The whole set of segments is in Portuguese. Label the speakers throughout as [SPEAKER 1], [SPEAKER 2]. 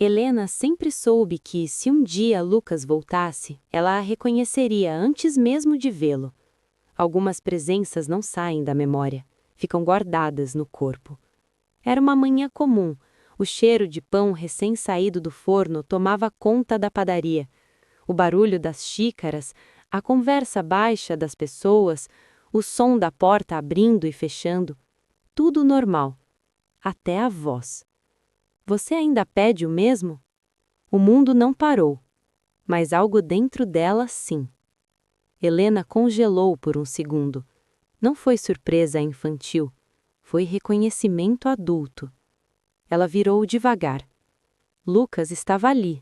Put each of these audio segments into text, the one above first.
[SPEAKER 1] Helena sempre soube que, se um dia Lucas voltasse, ela a reconheceria antes mesmo de vê-lo. Algumas presenças não saem da memória, ficam guardadas no corpo. Era uma manhã comum. O cheiro de pão recém-saído do forno tomava conta da padaria. O barulho das xícaras, a conversa baixa das pessoas, o som da porta abrindo e fechando. Tudo normal. Até a voz. Você ainda pede o mesmo? O mundo não parou. Mas algo dentro dela, sim. Helena congelou por um segundo. Não foi surpresa infantil. Foi reconhecimento adulto. Ela virou devagar. Lucas estava ali,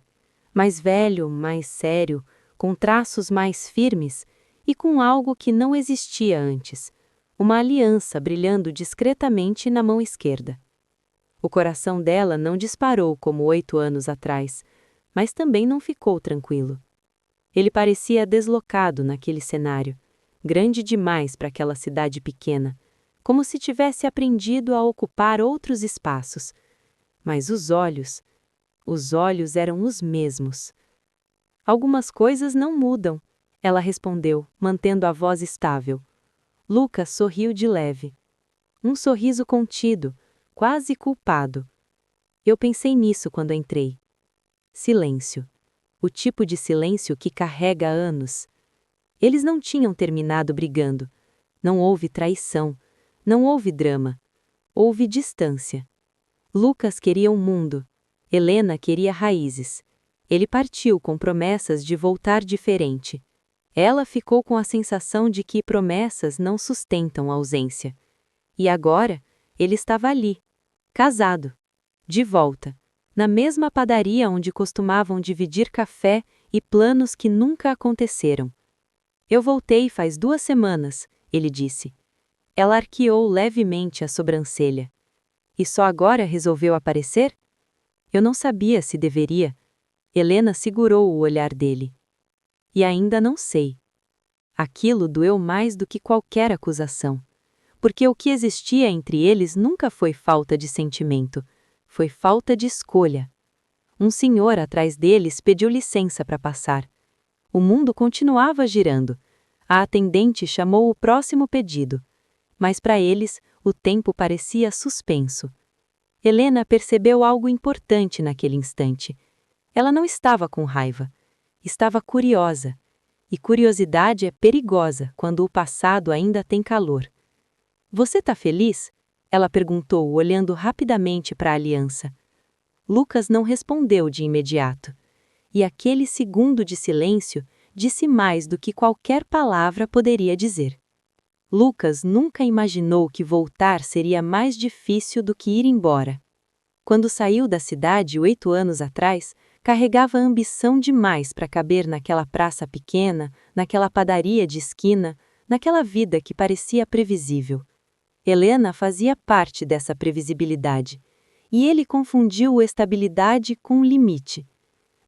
[SPEAKER 1] mais velho, mais sério, com traços mais firmes e com algo que não existia antes, uma aliança brilhando discretamente na mão esquerda. O coração dela não disparou como 8 anos atrás, mas também não ficou tranquilo. Ele parecia deslocado naquele cenário, grande demais para aquela cidade pequena, como se tivesse aprendido a ocupar outros espaços. Mas os olhos eram os mesmos. Algumas coisas não mudam, ela respondeu, mantendo a voz estável. Lucas sorriu de leve. Um sorriso contido, quase culpado. Eu pensei nisso quando entrei. Silêncio. O tipo de silêncio que carrega anos. Eles não tinham terminado brigando. Não houve traição. Não houve drama. Houve distância. Lucas queria um mundo. Helena queria raízes. Ele partiu com promessas de voltar diferente. Ela ficou com a sensação de que promessas não sustentam a ausência. E agora, ele estava ali, casado, de volta, na mesma padaria onde costumavam dividir café e planos que nunca aconteceram. Eu voltei faz 2 semanas, ele disse. Ela arqueou levemente a sobrancelha. E só agora resolveu aparecer? Eu não sabia se deveria. Helena segurou o olhar dele. E ainda não sei. Aquilo doeu mais do que qualquer acusação. Porque o que existia entre eles nunca foi falta de sentimento. Foi falta de escolha. Um senhor atrás deles pediu licença para passar. O mundo continuava girando. A atendente chamou o próximo pedido. Mas para eles, o tempo parecia suspenso. Helena percebeu algo importante naquele instante. Ela não estava com raiva. Estava curiosa. E curiosidade é perigosa quando o passado ainda tem calor. Você está feliz? Ela perguntou, olhando rapidamente para a aliança. Lucas não respondeu de imediato. E aquele segundo de silêncio disse mais do que qualquer palavra poderia dizer. Lucas nunca imaginou que voltar seria mais difícil do que ir embora. Quando saiu da cidade 8 anos atrás, carregava ambição demais para caber naquela praça pequena, naquela padaria de esquina, naquela vida que parecia previsível. Helena fazia parte dessa previsibilidade, e ele confundiu estabilidade com limite.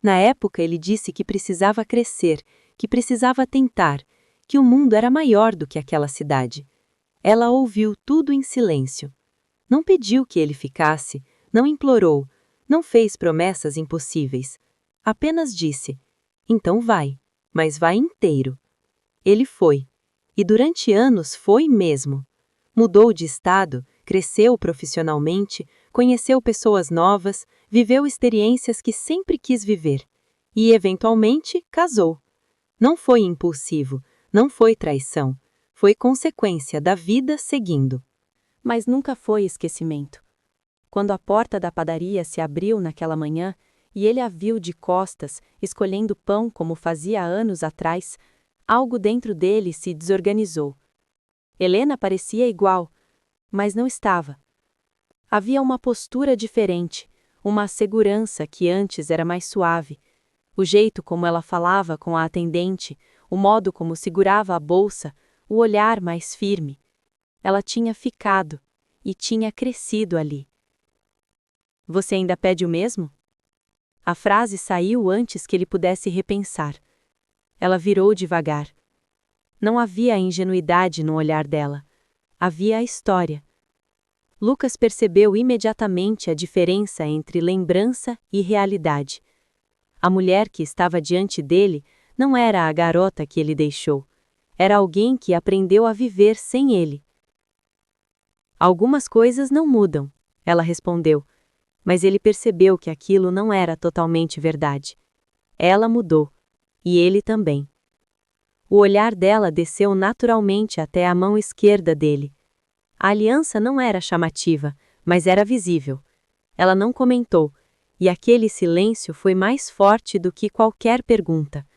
[SPEAKER 1] Na época ele disse que precisava crescer, que precisava tentar, que o mundo era maior do que aquela cidade. Ela ouviu tudo em silêncio. Não pediu que ele ficasse, não implorou, não fez promessas impossíveis. Apenas disse, então vai, mas vai inteiro. Ele foi. E durante anos foi mesmo. Mudou de estado, cresceu profissionalmente, conheceu pessoas novas, viveu experiências que sempre quis viver. E, eventualmente, casou. Não foi impulsivo, não foi traição. Foi consequência da vida seguindo. Mas nunca foi esquecimento. Quando a porta da padaria se abriu naquela manhã, e ele a viu de costas, escolhendo pão como fazia anos atrás, algo dentro dele se desorganizou. Helena parecia igual, mas não estava. Havia uma postura diferente, uma segurança que antes era mais suave. O jeito como ela falava com a atendente, o modo como segurava a bolsa, o olhar mais firme. Ela tinha ficado e tinha crescido ali. Você ainda pede o mesmo? A frase saiu antes que ele pudesse repensar. Ela virou devagar. Não havia a ingenuidade no olhar dela. Havia a história. Lucas percebeu imediatamente a diferença entre lembrança e realidade. A mulher que estava diante dele não era a garota que ele deixou. Era alguém que aprendeu a viver sem ele. Algumas coisas não mudam, ela respondeu, mas ele percebeu que aquilo não era totalmente verdade. Ela mudou, e ele também. O olhar dela desceu naturalmente até a mão esquerda dele. A aliança não era chamativa, mas era visível. Ela não comentou, e aquele silêncio foi mais forte do que qualquer pergunta.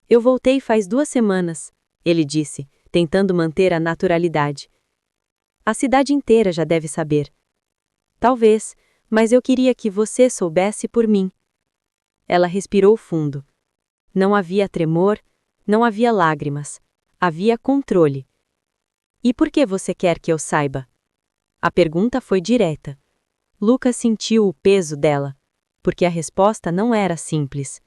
[SPEAKER 1] Eu voltei faz 2 semanas, ele disse, tentando manter a naturalidade. A cidade inteira já deve saber. Talvez, mas eu queria que você soubesse por mim. Ela respirou fundo. Não havia tremor, não havia lágrimas. Havia controle. E por que você quer que eu saiba? A pergunta foi direta. Lucas sentiu o peso dela, porque a resposta não era simples.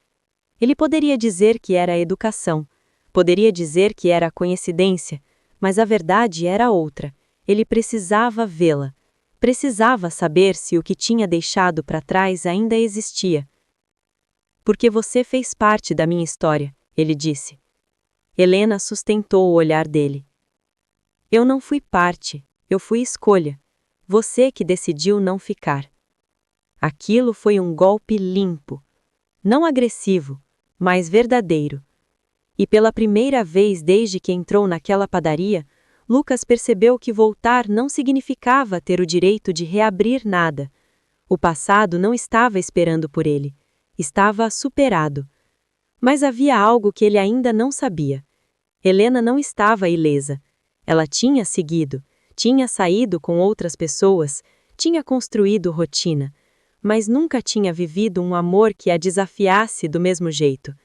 [SPEAKER 1] Ele poderia dizer que era educação, poderia dizer que era coincidência, mas a verdade era outra. Ele precisava vê-la. Precisava saber se o que tinha deixado para trás ainda existia. Porque você fez parte da minha história, ele disse. Helena sustentou o olhar dele. Eu não fui parte, eu fui escolha. Você que decidiu não ficar. Aquilo foi um golpe limpo, não agressivo, mas verdadeiro. E pela primeira vez desde que entrou naquela padaria, Lucas percebeu que voltar não significava ter o direito de reabrir nada. O passado não estava esperando por ele. Estava superado. Mas havia algo que ele ainda não sabia. Helena não estava ilesa. Ela tinha seguido, tinha saído com outras pessoas, tinha construído rotina, mas nunca tinha vivido um amor que a desafiasse do mesmo jeito.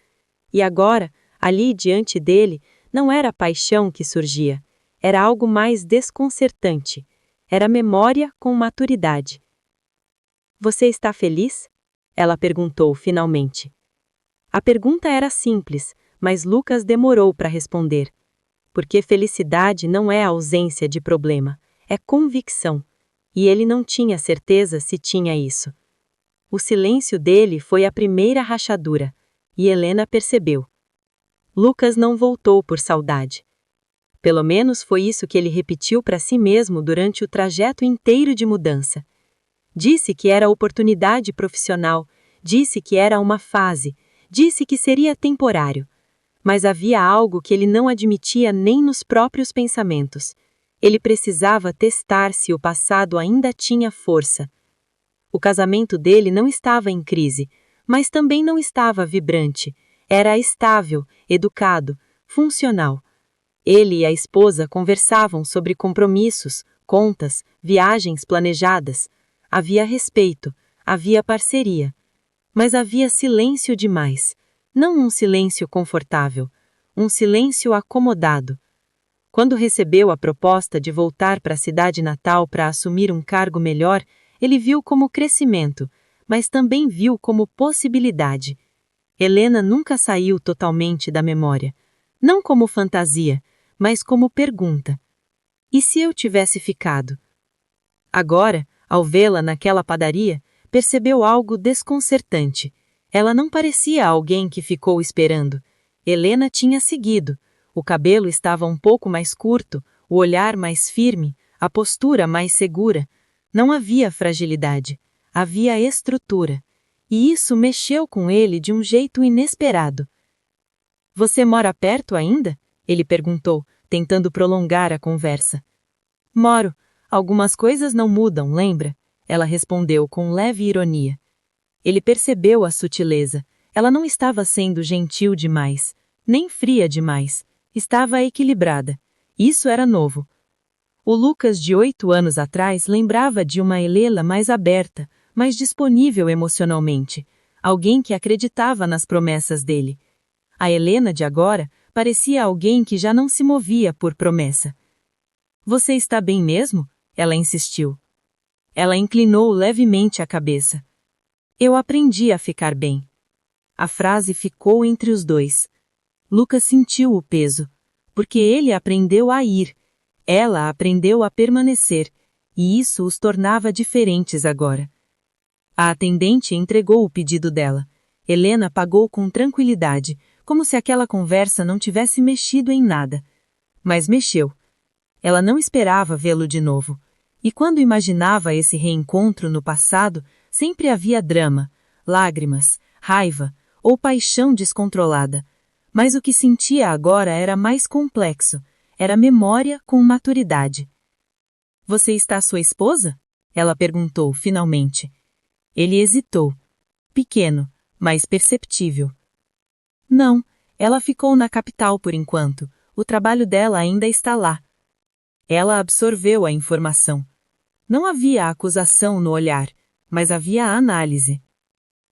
[SPEAKER 1] E agora, ali diante dele, não era paixão que surgia, era algo mais desconcertante. Era memória com maturidade. Você está feliz? Ela perguntou finalmente. A pergunta era simples, mas Lucas demorou para responder. Porque felicidade não é ausência de problema, é convicção. E ele não tinha certeza se tinha isso. O silêncio dele foi a primeira rachadura, e Helena percebeu. Lucas não voltou por saudade. Pelo menos foi isso que ele repetiu para si mesmo durante o trajeto inteiro de mudança. Disse que era oportunidade profissional, disse que era uma fase, disse que seria temporário. Mas havia algo que ele não admitia nem nos próprios pensamentos. Ele precisava testar se o passado ainda tinha força. O casamento dele não estava em crise, mas também não estava vibrante. Era estável, educado, funcional. Ele e a esposa conversavam sobre compromissos, contas, viagens planejadas. Havia respeito, havia parceria. Mas havia silêncio demais. Não um silêncio confortável, um silêncio acomodado. Quando recebeu a proposta de voltar para a cidade natal para assumir um cargo melhor, ele viu como crescimento, mas também viu como possibilidade. Helena nunca saiu totalmente da memória, não como fantasia, mas como pergunta. E se eu tivesse ficado? Agora, ao vê-la naquela padaria, percebeu algo desconcertante. Ela não parecia alguém que ficou esperando. Helena tinha seguido. O cabelo estava um pouco mais curto, o olhar mais firme, a postura mais segura. Não havia fragilidade, havia estrutura. E isso mexeu com ele de um jeito inesperado. Você mora perto ainda? Ele perguntou, tentando prolongar a conversa. Moro. Algumas coisas não mudam, lembra? Ela respondeu com leve ironia. Ele percebeu a sutileza. Ela não estava sendo gentil demais, nem fria demais. Estava equilibrada. Isso era novo. O Lucas de 8 anos atrás lembrava de uma Helena mais aberta, mais disponível emocionalmente. Alguém que acreditava nas promessas dele. A Helena de agora parecia alguém que já não se movia por promessa. Você está bem mesmo? Ela insistiu. Ela inclinou levemente a cabeça. Eu aprendi a ficar bem. A frase ficou entre os dois. Lucas sentiu o peso, porque ele aprendeu a ir. Ela aprendeu a permanecer.
[SPEAKER 2] e isso os tornava diferentes agora. A atendente entregou o pedido dela. Helena pagou com tranquilidade, como se aquela conversa não tivesse mexido em nada. Mas mexeu. Ela não esperava vê-lo de novo. E quando imaginava esse reencontro no passado, sempre havia drama, lágrimas, raiva ou paixão descontrolada. Mas o que sentia agora era mais complexo. Era memória com maturidade. Você está sua esposa? Ela perguntou, finalmente. Ele hesitou. Pequeno, mas perceptível. Não, ela ficou na capital por enquanto. O trabalho dela ainda está lá. Ela absorveu a informação. Não havia acusação no olhar, mas havia a análise.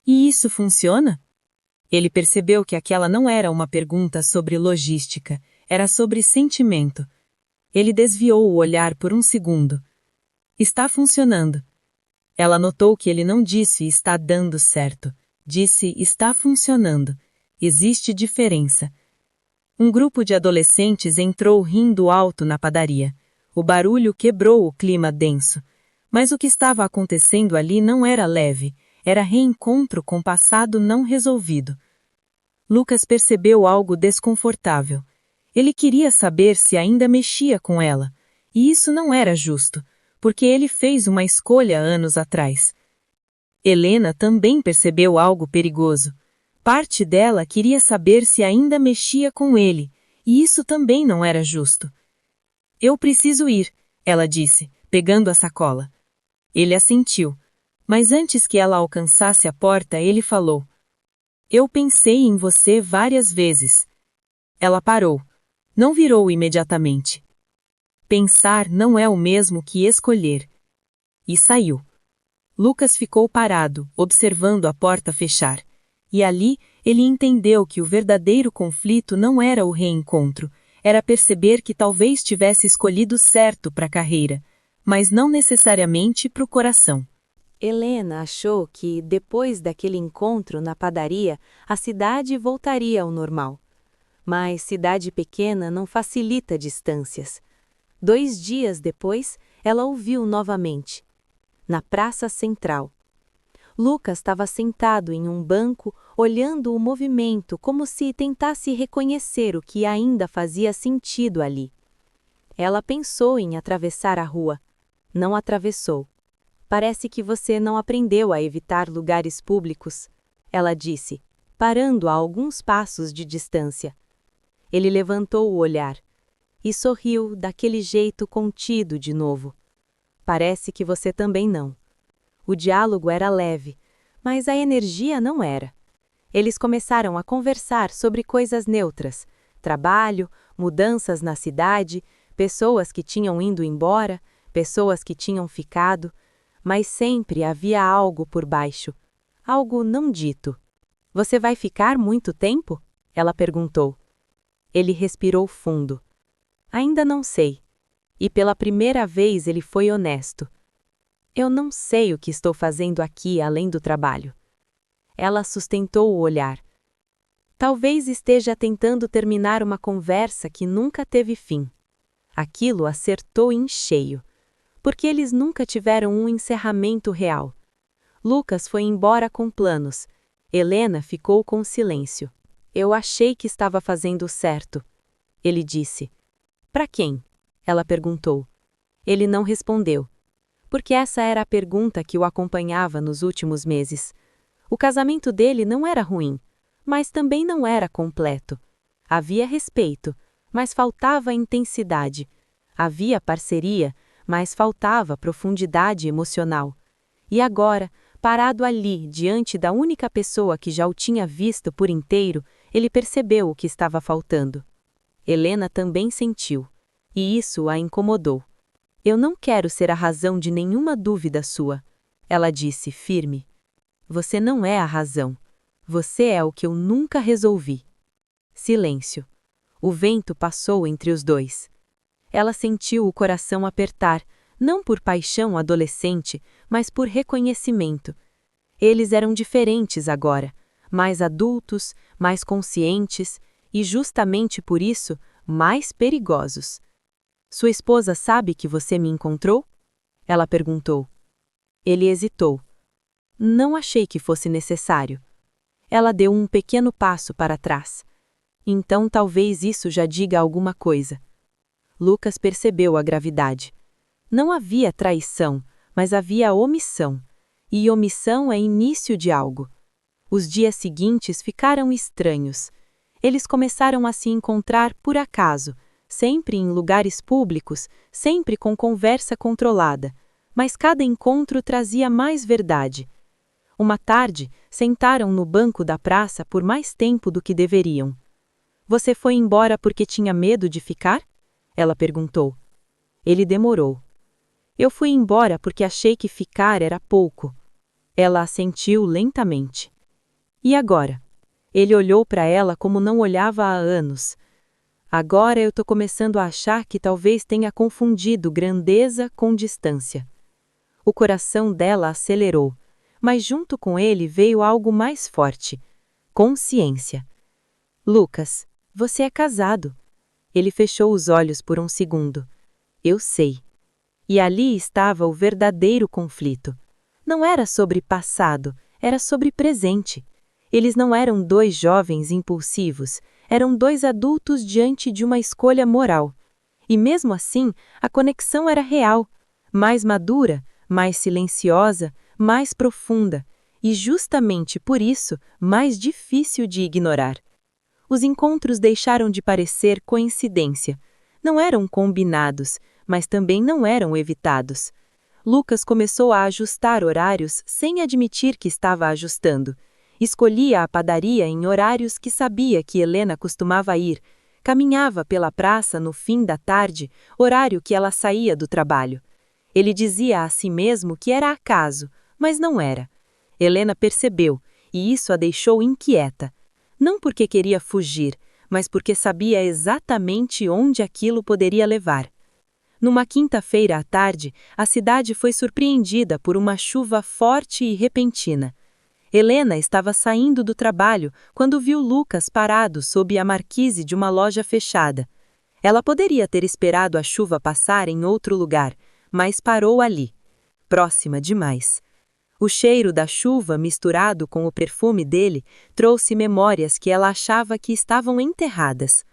[SPEAKER 2] E isso funciona? Ele percebeu que aquela não era uma pergunta sobre logística, era sobre sentimento. Ele desviou o olhar por um segundo. Está funcionando. Ela notou que ele não disse está dando certo. Disse está funcionando. Existe diferença. Um grupo de adolescentes entrou rindo alto na padaria. O barulho quebrou o clima denso. Mas o que estava acontecendo ali não era leve, era reencontro com passado não resolvido. Lucas percebeu algo desconfortável. Ele queria saber se ainda mexia com ela. E isso não era justo, porque ele fez uma escolha anos atrás. Helena também percebeu algo perigoso. Parte dela queria saber se ainda mexia com ele, e isso também não era justo. Eu preciso ir, ela disse, pegando a sacola. Ele assentiu, mas antes que ela alcançasse a porta, ele falou. Eu pensei em você várias vezes. Ela parou. Não virou imediatamente. Pensar não é o mesmo que escolher. E saiu. Lucas ficou parado, observando a porta fechar. E ali, ele entendeu que o verdadeiro conflito não era o reencontro, era perceber que talvez tivesse escolhido certo para a carreira, mas não necessariamente para o coração.
[SPEAKER 1] Helena achou que, depois daquele encontro na padaria, a cidade voltaria ao normal. Mas cidade pequena não facilita distâncias. 2 dias depois, ela o viu novamente. Na praça central. Lucas estava sentado em um banco, olhando o movimento como se tentasse reconhecer o que ainda fazia sentido ali. Ela pensou em atravessar a rua. Não atravessou. Parece que você não aprendeu a evitar lugares públicos, ela disse, parando a alguns passos de distância. Ele levantou o olhar e sorriu daquele jeito contido de novo. Parece que você também não. O diálogo era leve, mas a energia não era. Eles começaram a conversar sobre coisas neutras, trabalho, mudanças na cidade, pessoas que tinham ido embora, pessoas que tinham ficado, mas sempre havia algo por baixo, algo não dito. Você vai ficar muito tempo? Ela perguntou. Ele respirou fundo. Ainda não sei. E pela primeira vez ele foi honesto. Eu não sei o que estou fazendo aqui além do trabalho. Ela sustentou o olhar. Talvez esteja tentando terminar uma conversa que nunca teve fim. Aquilo acertou em cheio. Porque eles nunca tiveram um encerramento real. Lucas foi embora com planos. Helena ficou com silêncio. Eu achei que estava fazendo o certo. Ele disse. Para quem? Ela perguntou. Ele não respondeu. Porque essa era a pergunta que o acompanhava nos últimos meses. O casamento dele não era ruim, mas também não era completo. Havia respeito, mas faltava intensidade. Havia parceria, mas faltava profundidade emocional. E agora, parado ali, diante da única pessoa que já o tinha visto por inteiro, ele percebeu o que estava faltando. Helena também sentiu, e isso a incomodou. Eu não quero ser a razão de nenhuma dúvida sua, ela disse, firme. Você não é a razão. Você é o que eu nunca resolvi. Silêncio. O vento passou entre os dois. Ela sentiu o coração apertar, não por paixão adolescente, mas por reconhecimento. Eles eram diferentes agora, mais adultos, mais conscientes e, justamente por isso, mais perigosos. Sua esposa sabe que você me encontrou? Ela perguntou. Ele hesitou. Não achei que fosse necessário. Ela deu um pequeno passo para trás. Então talvez isso já diga alguma coisa. Lucas percebeu a gravidade. Não havia traição, mas havia omissão. E omissão é início de algo. Os dias seguintes ficaram estranhos. Eles começaram a se encontrar por acaso, sempre em lugares públicos, sempre com conversa controlada, mas cada encontro trazia mais verdade. Uma tarde, sentaram no banco da praça por mais tempo do que deveriam. Você foi embora porque tinha medo de ficar? Ela perguntou. Ele demorou. Eu fui embora porque achei que ficar era pouco. Ela assentiu lentamente. E agora? Ele olhou para ela como não olhava há anos. Agora eu tô começando a achar que talvez tenha confundido grandeza com distância. O coração dela acelerou, mas junto com ele veio algo mais forte. Consciência. Lucas, você é casado. Ele fechou os olhos por um segundo. Eu sei. E ali estava o verdadeiro conflito. Não era sobre passado, era sobre presente. Eles não eram dois jovens impulsivos, eram dois adultos diante de uma escolha moral. E mesmo assim, a conexão era real, mais madura, mais silenciosa, mais profunda, e justamente por isso, mais difícil de ignorar. Os encontros deixaram de parecer coincidência. Não eram combinados, mas também não eram evitados. Lucas começou a ajustar horários sem admitir que estava ajustando. Escolhia a padaria em horários que sabia que Helena costumava ir. Caminhava pela praça no fim da tarde, horário que ela saía do trabalho. Ele dizia a si mesmo que era acaso, mas não era. Helena percebeu, e isso a deixou inquieta. Não porque queria fugir, mas porque sabia exatamente onde aquilo poderia levar. Numa quinta-feira à tarde, a cidade foi surpreendida por uma chuva forte e repentina. Helena estava saindo do trabalho quando viu Lucas parado sob a marquise de uma loja fechada. Ela poderia ter esperado a chuva passar em outro lugar, mas parou ali, próxima demais. O cheiro da chuva misturado com o perfume dele trouxe memórias que ela achava que estavam enterradas.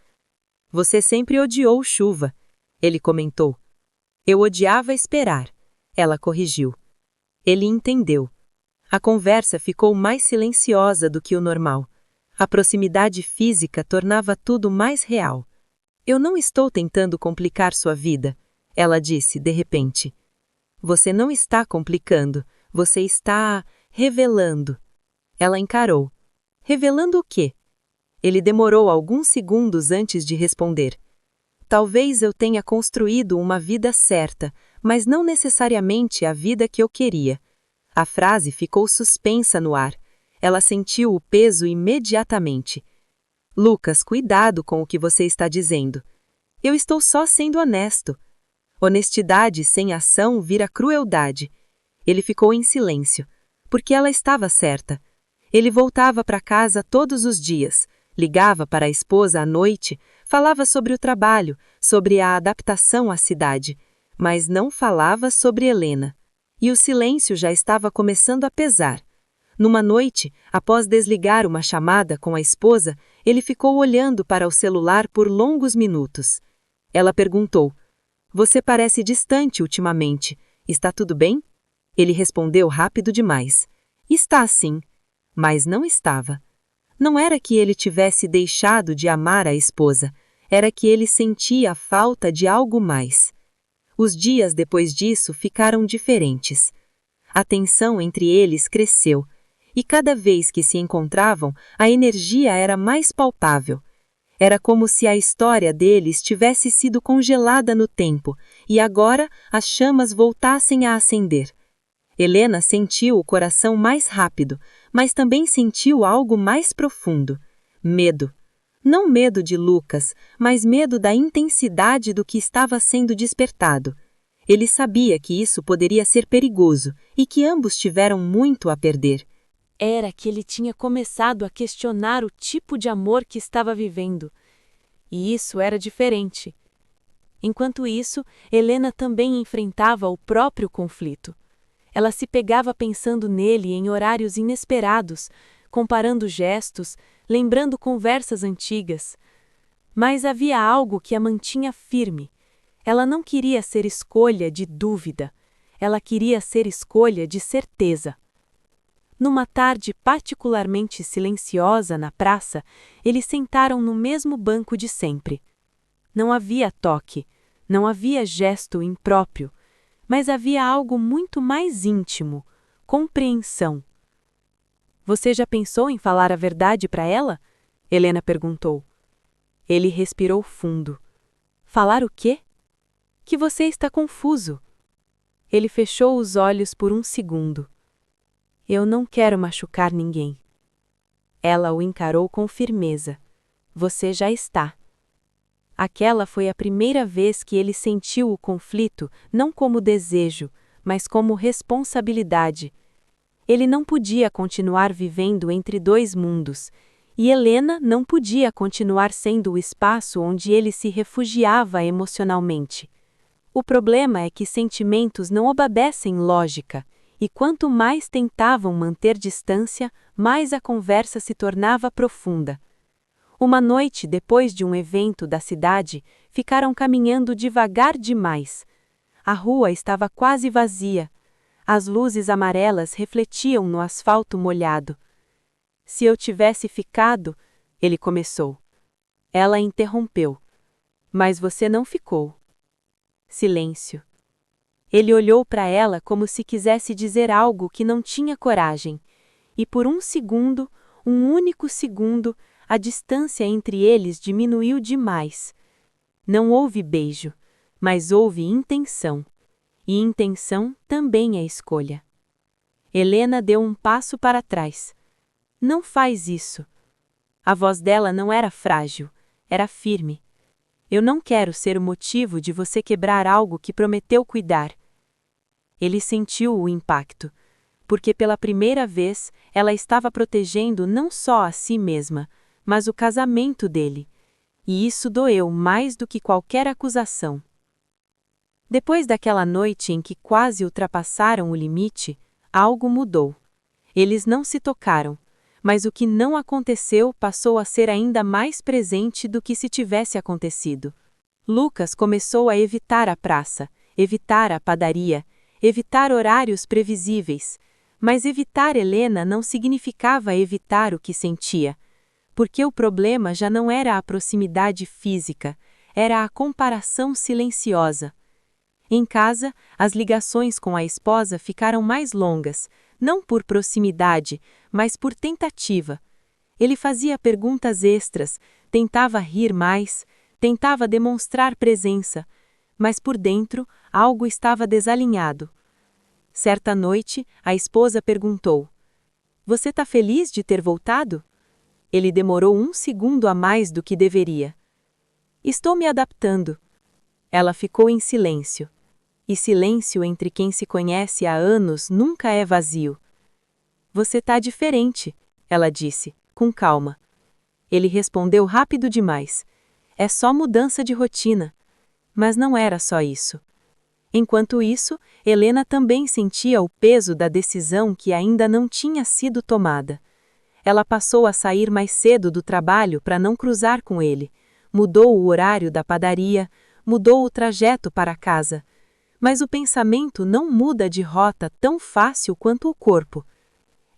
[SPEAKER 1] Você sempre odiou chuva, ele comentou. Eu odiava esperar, ela corrigiu. Ele entendeu. A conversa ficou mais silenciosa do que o normal. A proximidade física tornava tudo mais real. Eu não estou tentando complicar sua vida, ela disse de repente. Você não está complicando, você está revelando. Ela encarou. Revelando o quê? Ele demorou alguns segundos antes de responder. Talvez eu tenha construído uma vida certa, mas não necessariamente a vida que eu queria. A frase ficou suspensa no ar. Ela sentiu o peso imediatamente. Lucas, cuidado com o que você está dizendo. Eu estou só sendo honesto. Honestidade sem ação vira crueldade. Ele ficou em silêncio, porque ela estava certa. Ele voltava para casa todos os dias, ligava para a esposa à noite, falava sobre o trabalho, sobre a adaptação à cidade, mas não falava sobre Helena. E o silêncio já estava começando a pesar. Numa noite, após desligar uma chamada com a esposa, ele ficou olhando para o celular por longos minutos. Ela perguntou: Você parece distante ultimamente. Está tudo bem? Ele respondeu rápido demais. Está sim. Mas não estava. Não era que ele tivesse deixado de amar a esposa, era que ele sentia a falta de algo mais. Os dias depois disso ficaram diferentes. A tensão entre eles cresceu, e cada vez que se encontravam, a energia era mais palpável. Era como se a história deles tivesse sido congelada no tempo, e agora as chamas voltassem a acender. Helena sentiu o coração mais rápido, mas também sentiu algo mais profundo: medo. Não medo de Lucas, mas medo da intensidade do que estava sendo despertado. Ele sabia que isso poderia ser perigoso e que ambos tiveram muito a perder. Era que ele tinha começado a questionar o tipo de amor que estava vivendo. E isso era diferente. Enquanto isso, Helena também enfrentava o próprio conflito. Ela se pegava pensando nele em horários inesperados, comparando gestos, lembrando conversas antigas. Mas havia algo que a mantinha firme. Ela não queria ser escolha de dúvida. Ela queria ser escolha de certeza. Numa tarde particularmente silenciosa na praça, eles sentaram no mesmo banco de sempre. Não havia toque, não havia gesto impróprio, mas havia algo muito mais íntimo: compreensão. Você já pensou em falar a verdade para ela? Helena perguntou. Ele respirou fundo. Falar o quê? Que você está confuso. Ele fechou os olhos por um segundo. Eu não quero machucar ninguém. Ela o encarou com firmeza. Você já está. Aquela foi a primeira vez que ele sentiu o conflito não como desejo, mas como responsabilidade. Ele não podia continuar vivendo entre dois mundos, e Helena não podia continuar sendo o espaço onde ele se refugiava emocionalmente. O problema é que sentimentos não obedecem lógica, e quanto mais tentavam manter distância, mais a conversa se tornava profunda. Uma noite depois de um evento da cidade, ficaram caminhando devagar demais. A rua estava quase vazia. As luzes amarelas refletiam no asfalto molhado. Se eu tivesse ficado, ele começou. Ela interrompeu. Mas você não ficou. Silêncio. Ele olhou para ela como se quisesse dizer algo que não tinha coragem, e por um segundo, um único segundo, a distância entre eles diminuiu demais. Não houve beijo, mas houve intenção. E intenção também é escolha. Helena deu um passo para trás. Não faz isso. A voz dela não era frágil, era firme. Eu não quero ser o motivo de você quebrar algo que prometeu cuidar. Ele sentiu o impacto, porque pela primeira vez ela estava protegendo não só a si mesma, mas o casamento dele. E isso doeu mais do que qualquer acusação. Depois daquela noite em que quase ultrapassaram o limite, algo mudou. Eles não se tocaram, mas o que não aconteceu passou a ser ainda mais presente do que se tivesse acontecido. Lucas começou a evitar a praça, evitar a padaria, evitar horários previsíveis, mas evitar Helena não significava evitar o que sentia, porque o problema já não era a proximidade física, era a comparação silenciosa. Em casa, as ligações com a esposa ficaram mais longas, não por proximidade, mas por tentativa. Ele fazia perguntas extras, tentava rir mais, tentava demonstrar presença, mas por dentro algo estava desalinhado. Certa noite, a esposa perguntou: Você está feliz de ter voltado? Ele demorou um segundo a mais do que deveria. Estou me adaptando. Ela ficou em silêncio. E silêncio entre quem se conhece há anos nunca é vazio. Você está diferente, ela disse, com calma. Ele respondeu rápido demais. É só mudança de rotina. Mas não era só isso. Enquanto isso, Helena também sentia o peso da decisão que ainda não tinha sido tomada. Ela passou a sair mais cedo do trabalho para não cruzar com ele, mudou o horário da padaria, mudou o trajeto para casa. Mas o pensamento não muda de rota tão fácil quanto o corpo.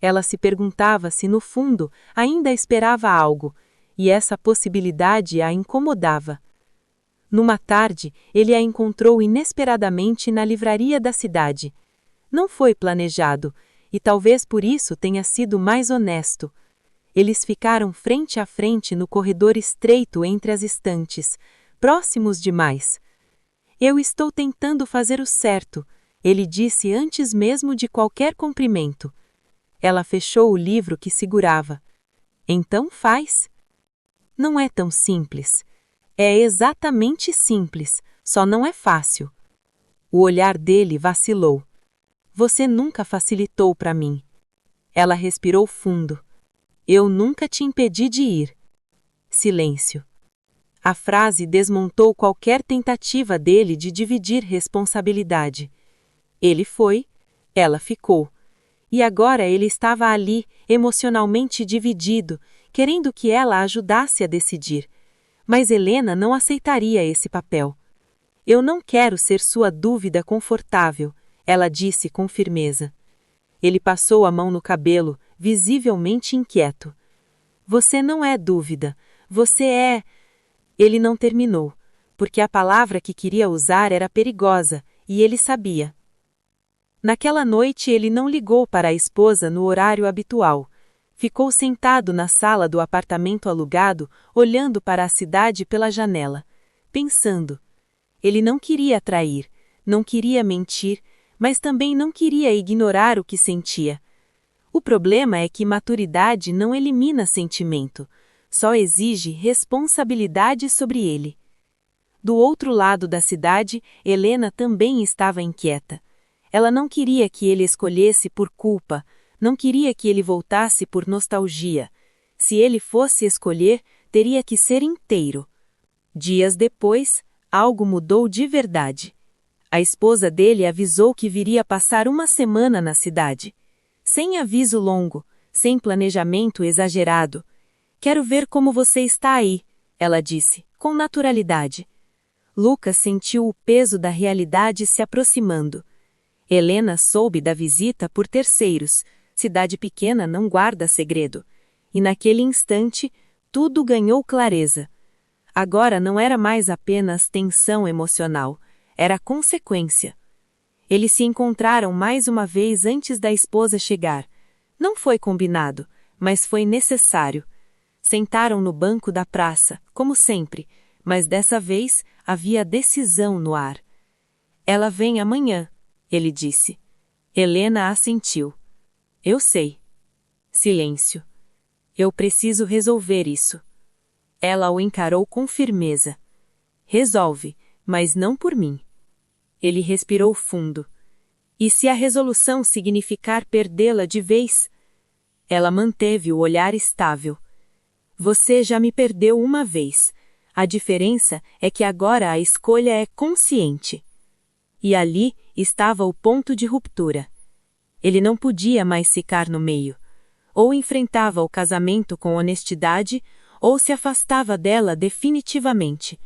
[SPEAKER 1] Ela se perguntava se, no fundo, ainda esperava algo, e essa possibilidade a incomodava. Numa tarde, ele a encontrou inesperadamente na livraria da cidade. Não foi planejado, e talvez por isso tenha sido mais honesto. Eles ficaram frente a frente no corredor estreito entre as estantes, próximos demais. Eu estou tentando fazer o certo, ele disse antes mesmo de qualquer cumprimento. Ela fechou o livro que segurava. Então faz. Não é tão simples. É exatamente simples, só não é fácil. O olhar dele vacilou. Você nunca facilitou para mim. Ela respirou fundo. Eu nunca te impedi de ir. Silêncio.
[SPEAKER 2] A frase desmontou qualquer tentativa dele de dividir responsabilidade. Ele foi, ela ficou. E agora ele estava ali, emocionalmente dividido, querendo que ela ajudasse a decidir. Mas Helena não aceitaria esse papel. Eu não quero ser sua dúvida confortável, ela disse com firmeza. Ele passou a mão no cabelo, visivelmente inquieto. Você não é dúvida, você é... Ele não terminou, porque a palavra que queria usar era perigosa, e ele sabia. Naquela noite ele não ligou para a esposa no horário habitual. Ficou sentado na sala do apartamento alugado, olhando para a cidade pela janela, pensando. Ele não queria trair, não queria mentir, mas também não queria ignorar o que sentia. O problema é que maturidade não elimina sentimento, só exige responsabilidade sobre ele. Do outro lado da cidade, Helena também estava inquieta. Ela não queria que ele escolhesse por culpa, não queria que ele voltasse por nostalgia. Se ele fosse escolher, teria que ser inteiro. Dias depois, algo mudou de verdade. A esposa dele avisou que viria passar uma semana na cidade. Sem aviso longo, sem planejamento exagerado. Quero ver como você está aí, ela disse, com naturalidade. Lucas sentiu o peso da realidade se aproximando. Helena soube da visita por terceiros. Cidade pequena não guarda segredo. E naquele instante, tudo ganhou clareza. Agora não era mais apenas tensão emocional, era consequência. Eles se encontraram mais uma vez antes da esposa chegar. Não foi combinado, mas foi necessário. Sentaram no banco da praça, como sempre, mas dessa vez havia decisão no ar. Ela vem amanhã, ele disse. Helena assentiu. Eu sei. Silêncio. Eu preciso resolver isso. Ela o encarou com firmeza. Resolve, mas não por mim. Ele respirou fundo. E se a resolução significar perdê-la de vez? Ela manteve o olhar estável. Você já me perdeu uma vez. A diferença é que agora a escolha é consciente. E ali estava o ponto de ruptura. Ele não podia mais ficar no meio. Ou enfrentava o casamento com honestidade, ou se afastava dela definitivamente.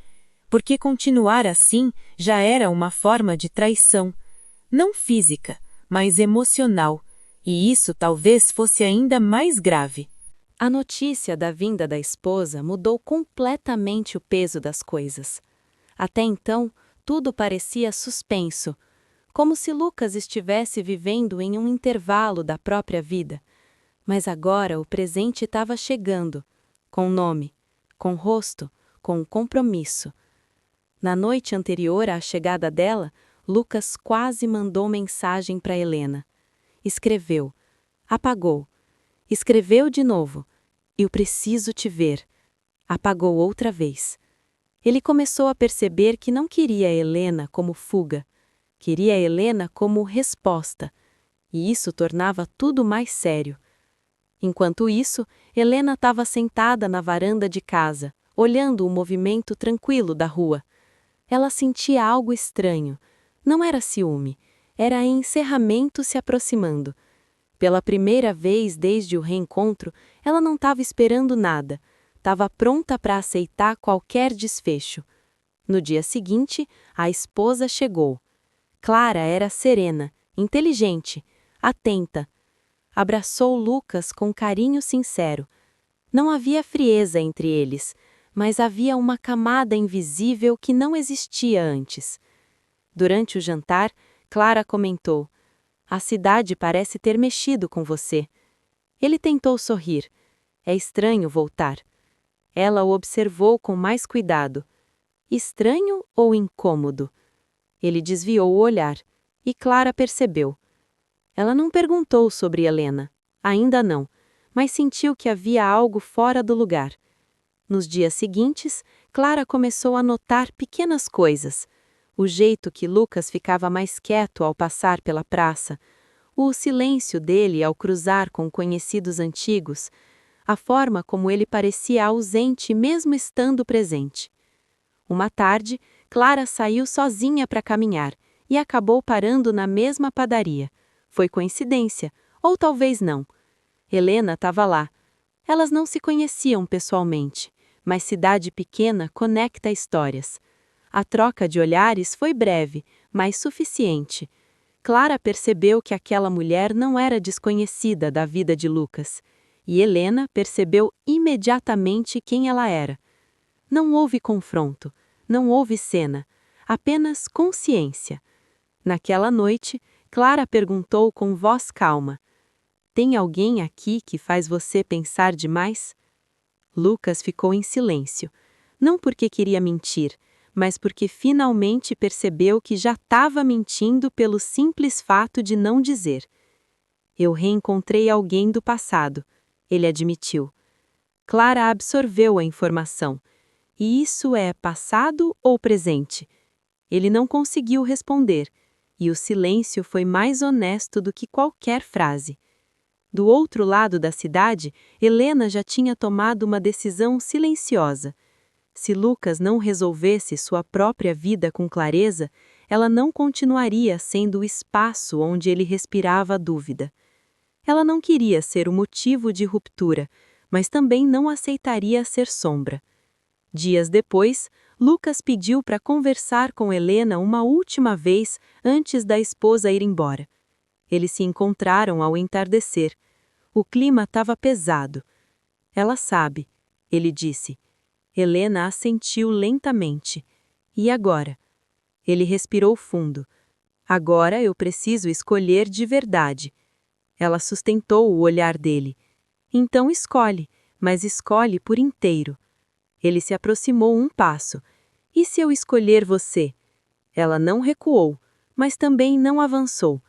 [SPEAKER 2] Porque continuar assim já era uma forma de traição. Não física, mas emocional. E isso talvez fosse ainda mais grave.
[SPEAKER 1] A notícia da vinda da esposa mudou completamente o peso das coisas. Até então, tudo parecia suspenso, como se Lucas estivesse vivendo em um intervalo da própria vida. Mas agora o presente estava chegando, com nome, com rosto, com compromisso. Na noite anterior à chegada dela, Lucas quase mandou mensagem para Helena. Escreveu, apagou, escreveu de novo. Eu preciso te ver. Apagou outra vez. Ele começou a perceber que não queria Helena como fuga. Queria Helena como resposta. E isso tornava tudo mais sério. Enquanto isso, Helena estava sentada na varanda de casa, olhando o movimento tranquilo da rua. Ela sentia algo estranho. Não era ciúme, era encerramento se aproximando. Pela primeira vez desde o reencontro, ela não estava esperando nada. Estava pronta para aceitar qualquer desfecho. No dia seguinte, a esposa chegou. Clara era serena, inteligente, atenta. Abraçou Lucas com carinho sincero. Não havia frieza entre eles, mas havia uma camada invisível que não existia antes. Durante o jantar, Clara comentou: a cidade parece ter mexido com você. Ele tentou sorrir. É estranho voltar. Ela o observou com mais cuidado. Estranho ou incômodo? Ele desviou o olhar, e Clara percebeu. Ela não perguntou sobre Helena, ainda não, mas sentiu que havia algo fora do lugar. Nos dias seguintes, Clara começou a notar pequenas coisas. O jeito que Lucas ficava mais quieto ao passar pela praça, o silêncio dele ao cruzar com conhecidos antigos, a forma como ele parecia ausente mesmo estando presente. Uma tarde, Clara saiu sozinha para caminhar e acabou parando na mesma padaria. Foi coincidência, ou talvez não. Helena estava lá. Elas não se conheciam pessoalmente, mas cidade pequena conecta histórias. A troca de olhares foi breve, mas suficiente. Clara percebeu que aquela mulher não era desconhecida da vida de Lucas, e Helena percebeu imediatamente quem ela era. Não houve confronto, não houve cena, apenas consciência. Naquela noite, Clara perguntou com voz calma: "Tem alguém aqui que faz você pensar demais?" Lucas ficou em silêncio, não porque queria mentir, mas porque finalmente percebeu que já estava mentindo pelo simples fato de não dizer. "Eu reencontrei alguém do passado", ele admitiu. Clara absorveu a informação. E isso é passado ou presente? Ele não conseguiu responder, e o silêncio foi mais honesto do que qualquer frase. Do outro lado da cidade, Helena já tinha tomado uma decisão silenciosa. Se Lucas não resolvesse sua própria vida com clareza, ela não continuaria sendo o espaço onde ele respirava a dúvida. Ela não queria ser o motivo de ruptura, mas também não aceitaria ser sombra. Dias depois, Lucas pediu para conversar com Helena uma última vez antes da esposa ir embora. Eles se encontraram ao entardecer. O clima estava pesado. "Ela sabe", ele disse. Helena assentiu lentamente. "E agora?" Ele respirou fundo. "Agora eu preciso escolher de verdade." Ela sustentou o olhar dele. "Então escolhe, mas escolhe por inteiro." Ele se aproximou um passo. "E se eu escolher você?" Ela não recuou, mas também não avançou.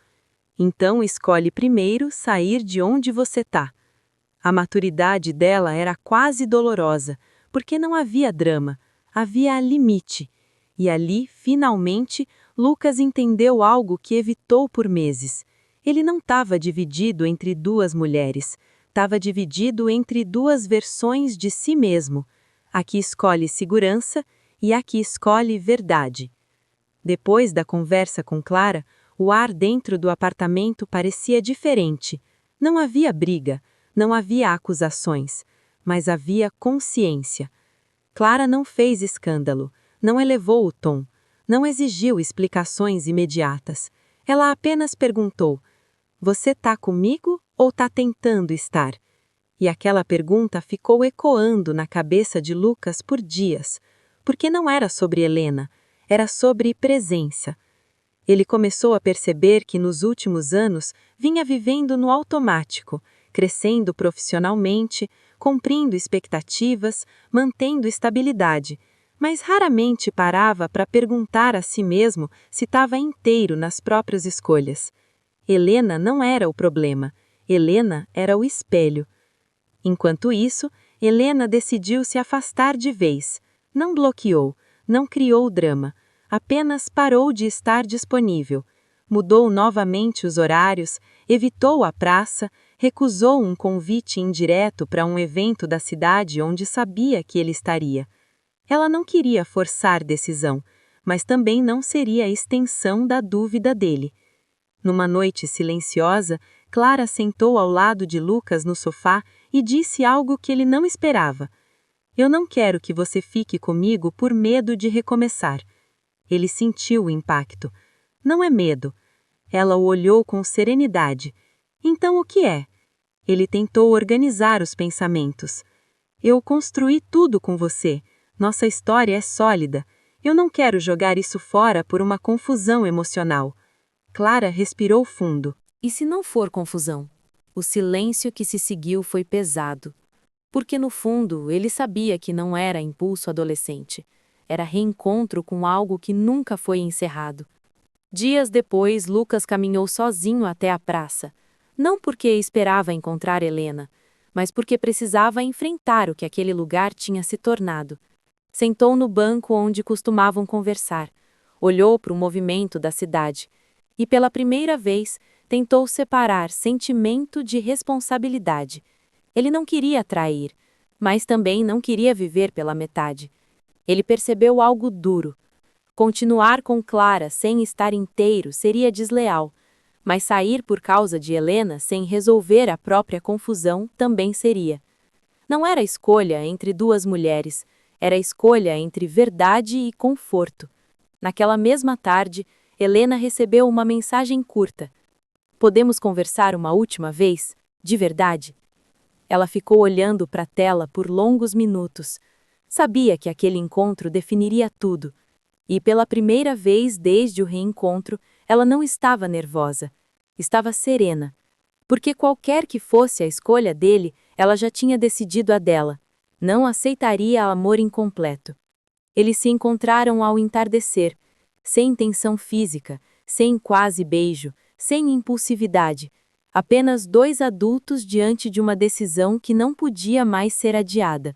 [SPEAKER 1] "Então escolhe primeiro sair de onde você está." A maturidade dela era quase dolorosa, porque não havia drama, havia limite. E ali, finalmente, Lucas entendeu algo que evitou por meses. Ele não estava dividido entre duas mulheres, estava dividido entre duas versões de si mesmo. A que escolhe segurança e a que escolhe verdade. Depois da conversa com Clara, o ar dentro do apartamento parecia diferente. Não havia briga, não havia acusações, mas havia consciência. Clara não fez escândalo, não elevou o tom, não exigiu explicações imediatas. Ela apenas perguntou: "Você tá comigo ou tá tentando estar?" E aquela pergunta ficou ecoando na cabeça de Lucas por dias, porque não era sobre Helena, era sobre presença. Ele começou a perceber que nos últimos anos vinha vivendo no automático, crescendo profissionalmente, cumprindo expectativas, mantendo estabilidade, mas raramente parava para perguntar a si mesmo se estava inteiro nas próprias escolhas. Helena não era o problema, Helena era o espelho. Enquanto isso, Helena decidiu se afastar de vez. Não bloqueou, não criou drama, apenas parou de estar disponível. Mudou novamente os horários, evitou a praça, recusou um convite indireto para um evento da cidade onde sabia que ele estaria. Ela não queria forçar decisão, mas também não seria a extensão da dúvida dele. Numa noite silenciosa, Clara sentou ao lado de Lucas no sofá e disse algo que ele não esperava. "Eu não quero que você fique comigo por medo de recomeçar." Ele sentiu o impacto. "Não é medo." Ela o olhou com serenidade. "Então o que é?" Ele tentou organizar os pensamentos. "Eu construí tudo com você. Nossa história é sólida. Eu não quero jogar isso fora por uma confusão emocional." Clara respirou fundo. E se não for confusão? O silêncio que se seguiu foi pesado. Porque no fundo, ele sabia que não era impulso adolescente. Era reencontro com algo que nunca foi encerrado. Dias depois, Lucas caminhou sozinho até a praça. Não porque esperava encontrar Helena, mas porque precisava enfrentar o que aquele lugar tinha se tornado. Sentou no banco onde costumavam conversar. Olhou para o movimento da cidade. E pela primeira vez, tentou separar sentimento de responsabilidade. Ele não queria trair, mas também não queria viver pela metade. Ele percebeu algo duro. Continuar com Clara sem estar inteiro seria desleal, mas sair por causa de Helena sem resolver a própria confusão também seria. Não era escolha entre duas mulheres, era escolha entre verdade e conforto. Naquela mesma tarde, Helena recebeu uma mensagem curta. Podemos conversar uma última vez? De verdade? Ela ficou olhando para a tela por longos minutos. Sabia que aquele encontro definiria tudo. E pela primeira vez desde o reencontro, ela não estava nervosa. Estava serena. Porque qualquer que fosse a escolha dele, ela já tinha decidido a dela. Não aceitaria amor incompleto. Eles se encontraram ao entardecer, sem tensão física, sem quase beijo, sem impulsividade. Apenas dois adultos diante de uma decisão que não podia mais ser adiada.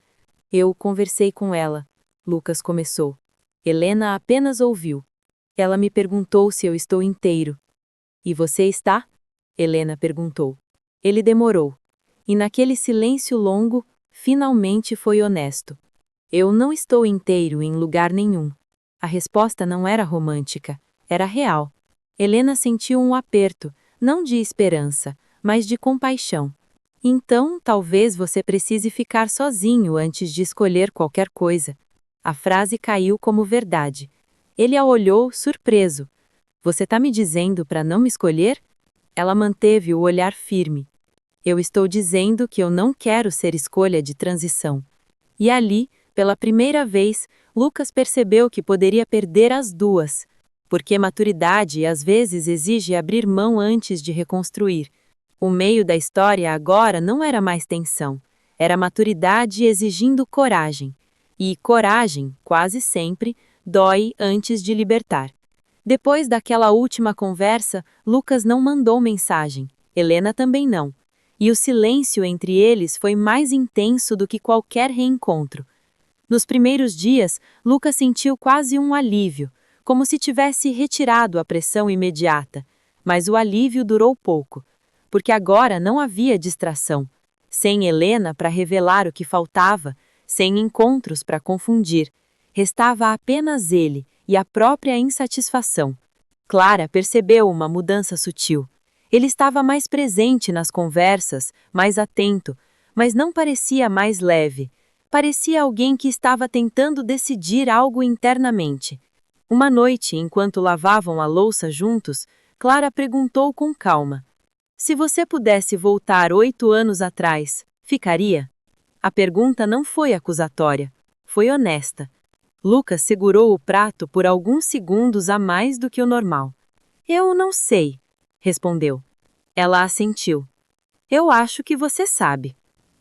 [SPEAKER 1] Eu conversei com ela. Lucas começou. Helena apenas ouviu. Ela me perguntou se eu estou inteiro. E você está? Helena perguntou. Ele demorou. E naquele silêncio longo, finalmente foi honesto. Eu não estou inteiro em lugar nenhum. A resposta não era romântica, era real. Helena sentiu um aperto, não de esperança, mas de compaixão. Então, talvez você precise ficar sozinho antes de escolher qualquer coisa. A frase caiu como verdade. Ele a olhou, surpreso. Você está me dizendo para não me escolher? Ela manteve o olhar firme. Eu estou dizendo que eu não quero ser escolha de transição. E ali, pela primeira vez, Lucas percebeu que poderia perder as duas, porque maturidade às vezes exige abrir mão antes de reconstruir. O meio da história agora não era mais tensão, era maturidade exigindo coragem. E coragem, quase sempre, dói antes de libertar. Depois daquela última conversa, Lucas não mandou mensagem, Helena também não. E o silêncio entre eles foi mais intenso do que qualquer reencontro. Nos primeiros dias, Lucas sentiu quase um alívio, como se tivesse retirado a pressão imediata. Mas o alívio durou pouco, porque agora não havia distração. Sem Helena para revelar o que faltava, sem encontros para confundir, restava apenas ele e a própria insatisfação. Clara percebeu uma mudança sutil. Ele estava mais presente nas conversas, mais atento, mas não parecia mais leve. Parecia alguém que estava tentando decidir algo internamente. Uma noite, enquanto lavavam a louça juntos, Clara perguntou com calma: se você pudesse voltar 8 anos atrás, ficaria? A pergunta não foi acusatória, foi honesta. Lucas segurou o prato por alguns segundos a mais do que o normal. Eu não sei, respondeu. Ela assentiu. Eu acho que você sabe.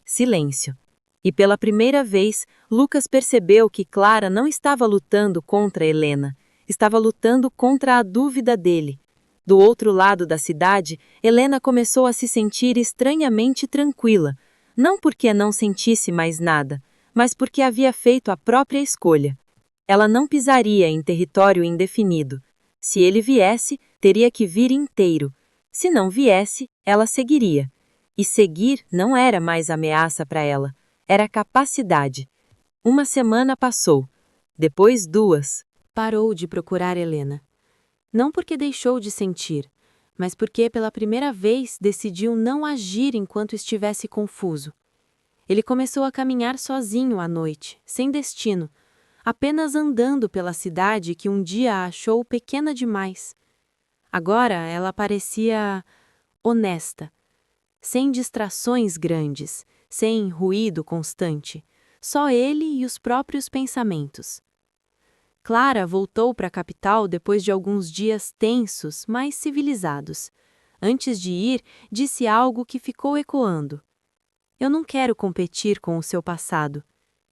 [SPEAKER 1] Silêncio. E pela primeira vez, Lucas percebeu que Clara não estava lutando contra Helena, estava lutando contra a dúvida dele. Do outro lado da cidade, Helena começou a se sentir estranhamente tranquila, não porque não sentisse mais nada, mas porque havia feito a própria escolha. Ela não pisaria em território indefinido. Se ele viesse, teria que vir inteiro. Se não viesse, ela seguiria. E seguir não era mais ameaça para ela, era capacidade. Uma semana passou. Depois 2.
[SPEAKER 3] Parou de procurar Helena. Não porque deixou de sentir, mas porque pela primeira vez decidiu não agir enquanto estivesse confuso. Ele começou a caminhar sozinho à noite, sem destino, apenas andando pela cidade que um dia achou pequena demais. Agora ela parecia honesta, sem distrações grandes, sem ruído constante, só ele e os próprios pensamentos. Clara voltou para a capital depois de alguns dias tensos, mas civilizados. Antes de ir, disse algo que ficou ecoando. Eu não quero competir com o seu passado.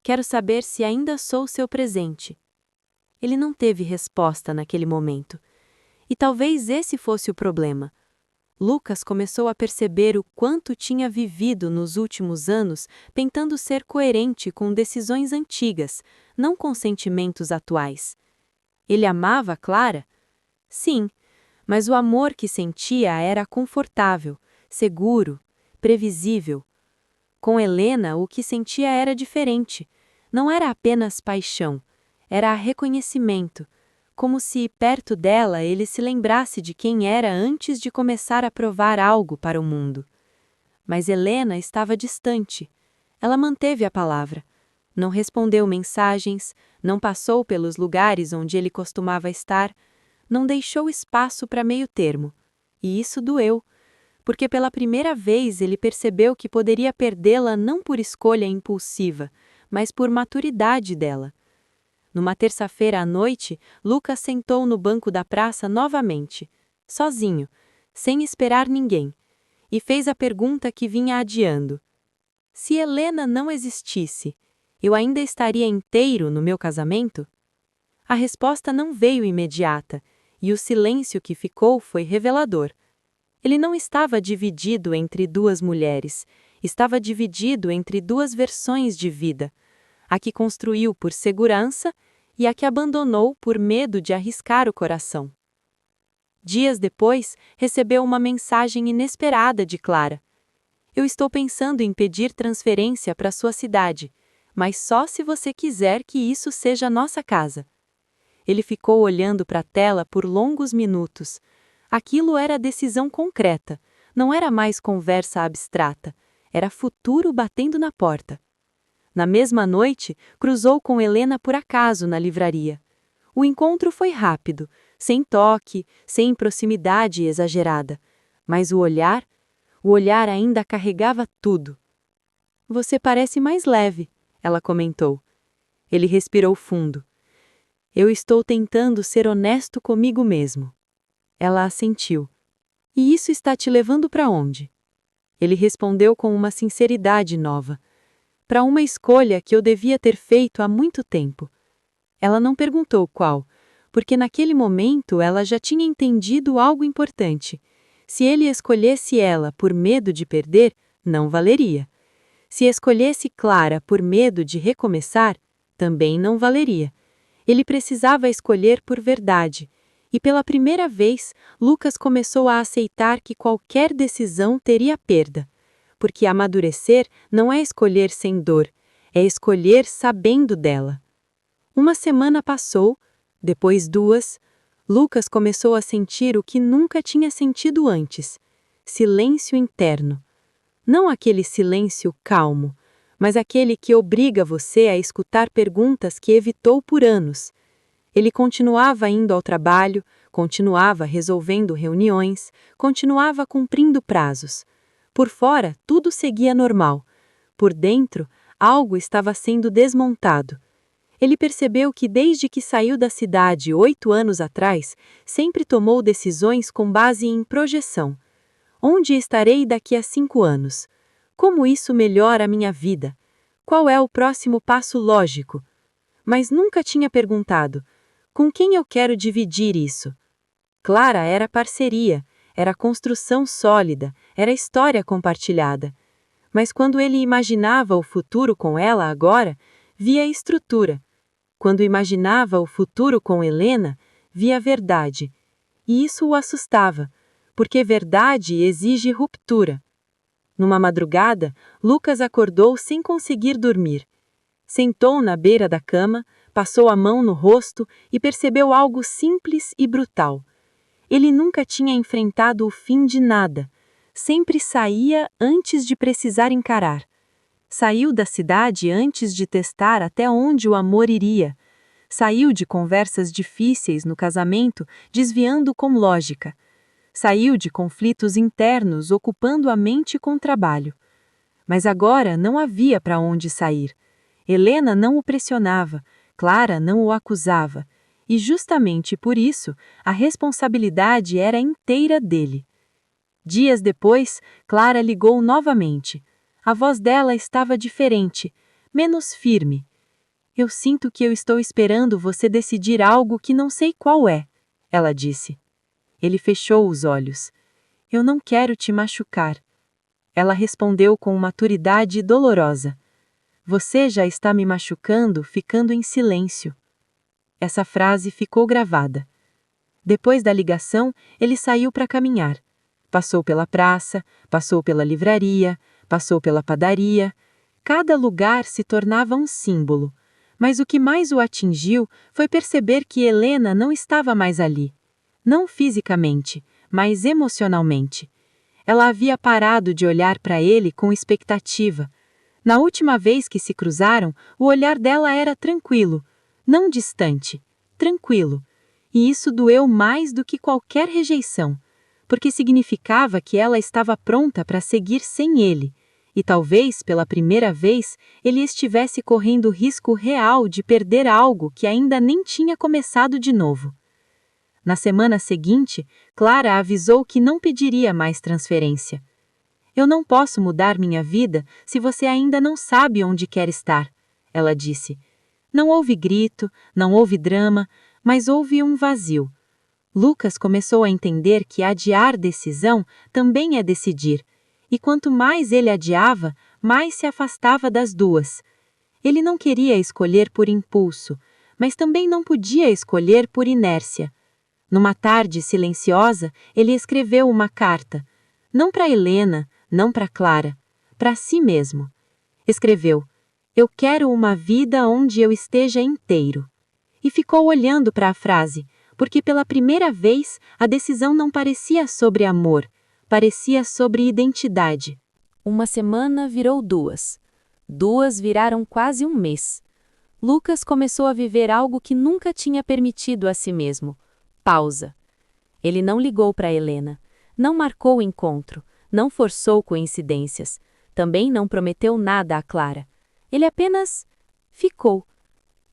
[SPEAKER 3] Quero saber se ainda sou seu presente. Ele não teve resposta naquele momento. E talvez esse fosse o problema. Lucas começou a perceber o quanto tinha vivido nos últimos anos tentando ser coerente com decisões antigas, não com sentimentos atuais. Ele amava Clara? Sim, mas o amor que sentia era confortável, seguro, previsível. Com Helena, o que sentia era diferente. Não era apenas paixão, Era reconhecimento, como se, perto dela, ele se lembrasse de quem era antes de começar a provar algo para o mundo. Mas Helena estava distante. Ela manteve a palavra. Não respondeu mensagens, não passou pelos lugares onde ele costumava estar, não deixou espaço para meio termo. E isso doeu, porque pela primeira vez ele percebeu que poderia perdê-la não por escolha impulsiva, mas por maturidade dela. Numa terça-feira à noite, Lucas sentou no banco da praça novamente, sozinho, sem esperar ninguém, e fez a pergunta que vinha adiando. Se Helena não existisse, eu ainda estaria inteiro no meu casamento? A resposta não veio imediata, e o silêncio que ficou foi revelador. Ele não estava dividido entre duas mulheres, estava dividido entre duas versões de vida, a que construiu por segurança e a que abandonou por medo de arriscar o coração. Dias depois, recebeu uma mensagem inesperada de Clara. Eu estou pensando em pedir transferência para sua cidade, mas só se você quiser que isso seja nossa casa. Ele ficou olhando para a tela por longos minutos. Aquilo era decisão concreta, não era mais conversa abstrata, era futuro batendo na porta. Na mesma noite, cruzou com Helena por acaso na livraria. O encontro foi rápido, sem toque, sem proximidade exagerada, mas o olhar ainda carregava tudo. Você parece mais leve, ela comentou. Ele respirou fundo. Eu estou tentando ser honesto comigo mesmo. Ela assentiu. E isso está te levando para onde? Ele respondeu com uma sinceridade nova. Para uma escolha que eu devia ter feito há muito tempo. Ela não perguntou qual, porque naquele momento ela já tinha entendido algo importante. Se ele escolhesse ela por medo de perder, não valeria. Se escolhesse Clara por medo de recomeçar, também não valeria. Ele precisava escolher por verdade. E pela primeira vez, Lucas começou a aceitar que qualquer decisão teria perda. Porque amadurecer não é escolher sem dor, é escolher sabendo dela. Uma semana passou, depois 2, Lucas começou a sentir o que nunca tinha sentido antes: silêncio interno. Não aquele silêncio calmo, mas aquele que obriga você a escutar perguntas que evitou por anos. Ele continuava indo ao trabalho, continuava resolvendo reuniões, continuava cumprindo prazos. Por fora, tudo seguia normal. Por dentro, algo estava sendo desmontado. Ele percebeu que desde que saiu da cidade 8 anos atrás, sempre tomou decisões com base em projeção. Onde estarei daqui a 5 anos? Como isso melhora a minha vida? Qual é o próximo passo lógico? Mas nunca tinha perguntado: com quem eu quero dividir isso? Clara era parceria, era construção sólida, era história compartilhada. Mas quando ele imaginava o futuro com ela agora, via estrutura. Quando imaginava o futuro com Helena, via verdade. E isso o assustava, porque verdade exige ruptura. Numa madrugada, Lucas acordou sem conseguir dormir. Sentou na beira da cama, passou a mão no rosto e percebeu algo simples e brutal. Ele nunca tinha enfrentado o fim de nada. Sempre saía antes de precisar encarar. Saiu da cidade antes de testar até onde o amor iria. Saiu de conversas difíceis no casamento, desviando com lógica. Saiu de conflitos internos, ocupando a mente com trabalho. Mas agora não havia para onde sair. Helena não o pressionava, Clara não o acusava. E justamente por isso, a responsabilidade era inteira dele. Dias depois, Clara ligou novamente. A voz dela estava diferente, menos firme. Eu sinto que eu estou esperando você decidir algo que não sei qual é, ela disse. Ele fechou os olhos. Eu não quero te machucar. Ela respondeu com maturidade dolorosa. Você já está me machucando ficando em silêncio. Essa frase ficou gravada. Depois da ligação, ele saiu para caminhar. Passou pela praça, passou pela livraria, passou pela padaria. Cada lugar se tornava um símbolo.
[SPEAKER 2] Mas o que mais o atingiu foi perceber que Helena não estava mais ali. Não fisicamente, mas emocionalmente. Ela havia parado de olhar para ele com expectativa. Na última vez que se cruzaram, o olhar dela era tranquilo, não distante, tranquilo. E isso doeu mais do que qualquer rejeição, porque significava que ela estava pronta para seguir sem ele. E talvez, pela primeira vez, ele estivesse correndo o risco real de perder algo que ainda nem tinha começado de novo. Na semana seguinte, Clara avisou que não pediria mais transferência. Eu não posso mudar minha vida se você ainda não sabe onde quer estar, ela disse. Não houve grito, não houve drama, mas houve um vazio. Lucas começou a entender que adiar decisão também é decidir, e quanto mais ele adiava, mais se afastava das duas. Ele não queria escolher por impulso, mas também não podia escolher por inércia. Numa tarde silenciosa, ele escreveu uma carta, não para Helena, não para Clara, para si mesmo. Escreveu: "Eu quero uma vida onde eu esteja inteiro." E ficou olhando para a frase, porque pela primeira vez a decisão não parecia sobre amor, parecia sobre identidade.
[SPEAKER 3] Uma semana virou 2. 2 viraram quase um mês. Lucas começou a viver algo que nunca tinha permitido a si mesmo. Pausa. Ele não ligou para Helena, não marcou o encontro, não forçou coincidências, também não prometeu nada a Clara. Ele apenas ficou.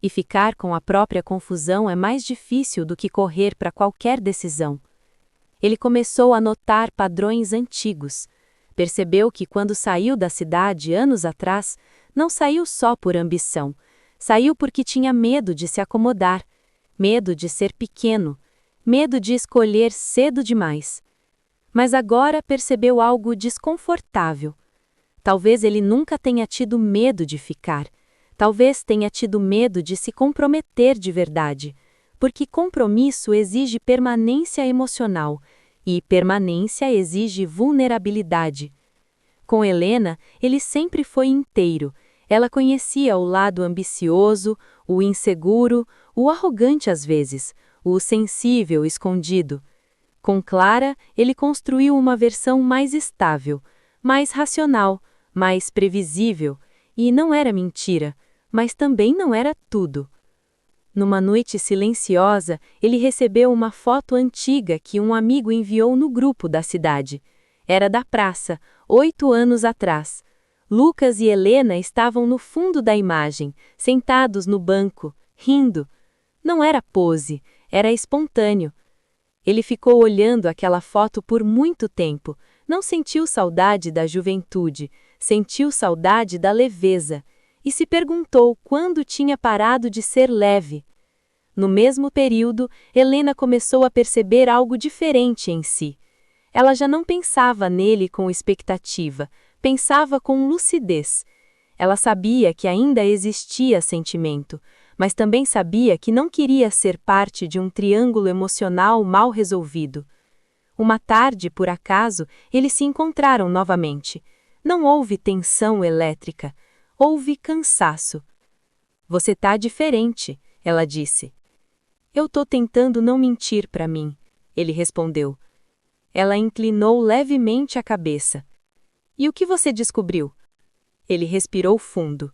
[SPEAKER 3] E ficar com a própria confusão é mais difícil do que correr para qualquer decisão. Ele começou a notar padrões antigos. Percebeu que quando saiu da cidade anos atrás, não saiu só por ambição. Saiu porque tinha medo de se acomodar, medo de ser pequeno, medo de escolher cedo demais. Mas agora percebeu algo desconfortável. Talvez ele nunca tenha tido medo de ficar. Talvez tenha tido medo de se comprometer de verdade, porque compromisso exige permanência emocional, e permanência exige vulnerabilidade. Com Helena, ele sempre foi inteiro. Ela conhecia o lado ambicioso, o inseguro, o arrogante às vezes, o sensível escondido. Com Clara, ele construiu uma versão mais estável, mais racional, mais previsível, e não era mentira, mas também não era tudo. Numa noite silenciosa, ele recebeu uma foto antiga que um amigo enviou no grupo da cidade. Era da praça, 8 anos atrás. Lucas e Helena estavam no fundo da imagem, sentados no banco, rindo. Não era pose, era espontâneo. Ele ficou olhando aquela foto por muito tempo. Não sentiu saudade da juventude, sentiu saudade da leveza. E se perguntou quando tinha parado de ser leve. No mesmo período, Helena começou a perceber algo diferente em si. Ela já não pensava nele com expectativa, pensava com lucidez. Ela sabia que ainda existia sentimento, mas também sabia que não queria ser parte de um triângulo emocional mal resolvido. Uma tarde, por acaso, eles se encontraram novamente. Não houve tensão elétrica. Houve cansaço. "Você tá diferente", ela disse. "Eu tô tentando não mentir para mim", ele respondeu. Ela inclinou levemente a cabeça. "E o que você descobriu?" Ele respirou fundo.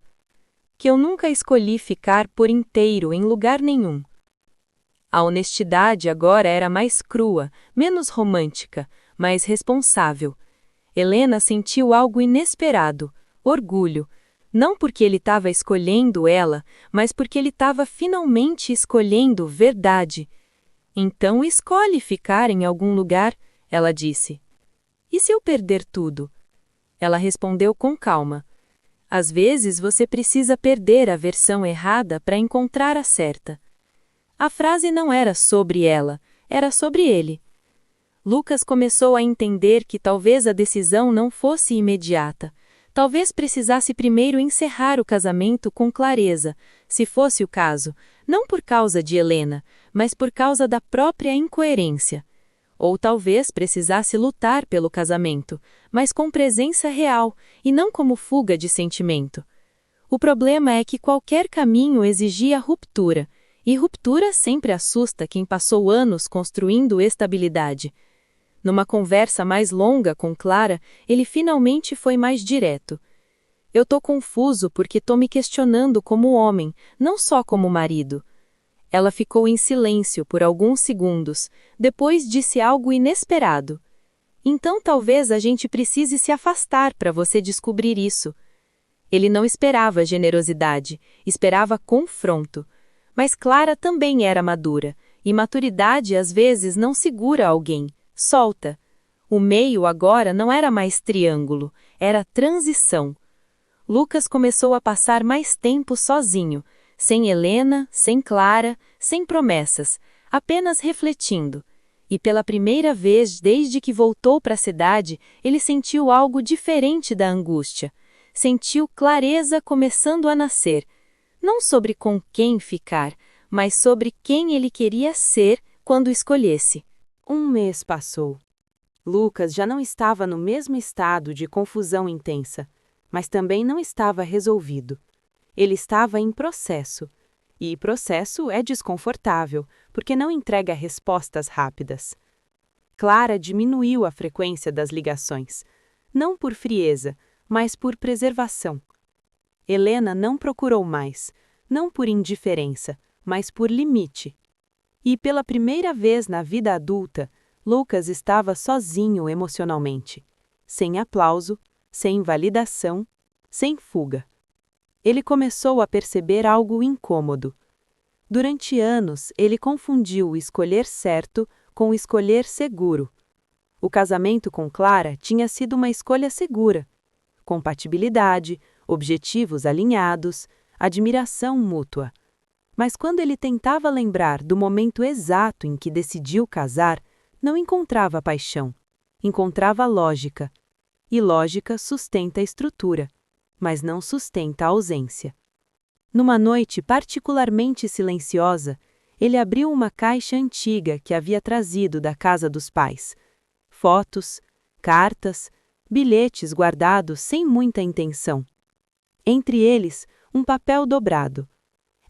[SPEAKER 3] "Que eu nunca escolhi ficar por inteiro em lugar nenhum." A honestidade agora era mais crua, menos romântica, mais responsável. Helena sentiu algo inesperado, orgulho. Não porque ele estava escolhendo ela, mas porque ele estava finalmente escolhendo verdade. "Então escolhe ficar em algum lugar", ela disse. "E se eu perder tudo?" Ela respondeu com calma. "Às vezes você precisa perder a versão errada para encontrar a certa." A frase não era sobre ela, era sobre ele. Lucas começou a entender que talvez a decisão não fosse imediata. Talvez precisasse primeiro encerrar o casamento com clareza, se fosse o caso, não por causa de Helena, mas por causa da própria incoerência. Ou talvez precisasse lutar pelo casamento, mas com presença real, e não como fuga de sentimento. O problema é que qualquer caminho exigia ruptura, e ruptura sempre assusta quem passou anos construindo estabilidade. Numa conversa mais longa com Clara, ele finalmente foi mais direto. Eu tô confuso porque tô me questionando como homem, não só como marido. Ela ficou em silêncio por alguns segundos, depois disse algo inesperado. Então talvez a gente precise se afastar para você descobrir isso. Ele não esperava generosidade, esperava confronto. Mas Clara também era madura, e maturidade às vezes não segura alguém, solta. O meio agora não era mais triângulo, era transição. Lucas começou a passar mais tempo sozinho, sem Helena, sem Clara, sem promessas, apenas refletindo. E pela primeira vez desde que voltou para a cidade, ele sentiu algo diferente da angústia. Sentiu clareza começando a nascer, não sobre com quem ficar, mas sobre quem ele queria ser quando escolhesse.
[SPEAKER 1] Um mês passou. Lucas já não estava no mesmo estado de confusão intensa, mas também não estava resolvido. Ele estava em processo. E processo é desconfortável, porque não entrega respostas rápidas. Clara diminuiu a frequência das ligações, não por frieza, mas por preservação. Helena não procurou mais, não por indiferença, mas por limite. E pela primeira vez na vida adulta, Lucas estava sozinho emocionalmente, sem aplauso, sem validação, sem fuga. Ele começou a perceber algo incômodo. Durante anos, ele confundiu o escolher certo com o escolher seguro. O casamento com Clara tinha sido uma escolha segura. Compatibilidade, objetivos alinhados, admiração mútua. Mas quando ele tentava lembrar do momento exato em que decidiu casar, não encontrava paixão, encontrava lógica. E lógica sustenta a estrutura, mas não sustenta a ausência. Numa noite particularmente silenciosa, ele abriu uma caixa antiga que havia trazido da casa dos pais. Fotos, cartas, bilhetes guardados sem muita intenção. Entre eles, um papel dobrado.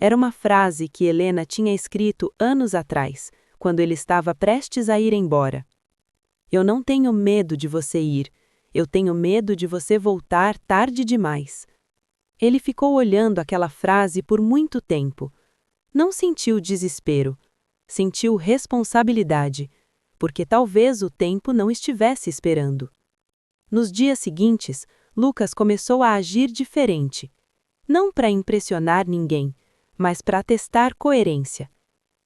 [SPEAKER 1] Era uma frase que Helena tinha escrito anos atrás, quando ele estava prestes a ir embora. Eu não tenho medo de você ir, eu tenho medo de você voltar tarde demais. Ele ficou olhando aquela frase por muito tempo. Não sentiu desespero, sentiu responsabilidade, porque talvez o tempo não estivesse esperando. Nos dias seguintes, Lucas começou a agir diferente. Não para impressionar ninguém, mas para testar coerência.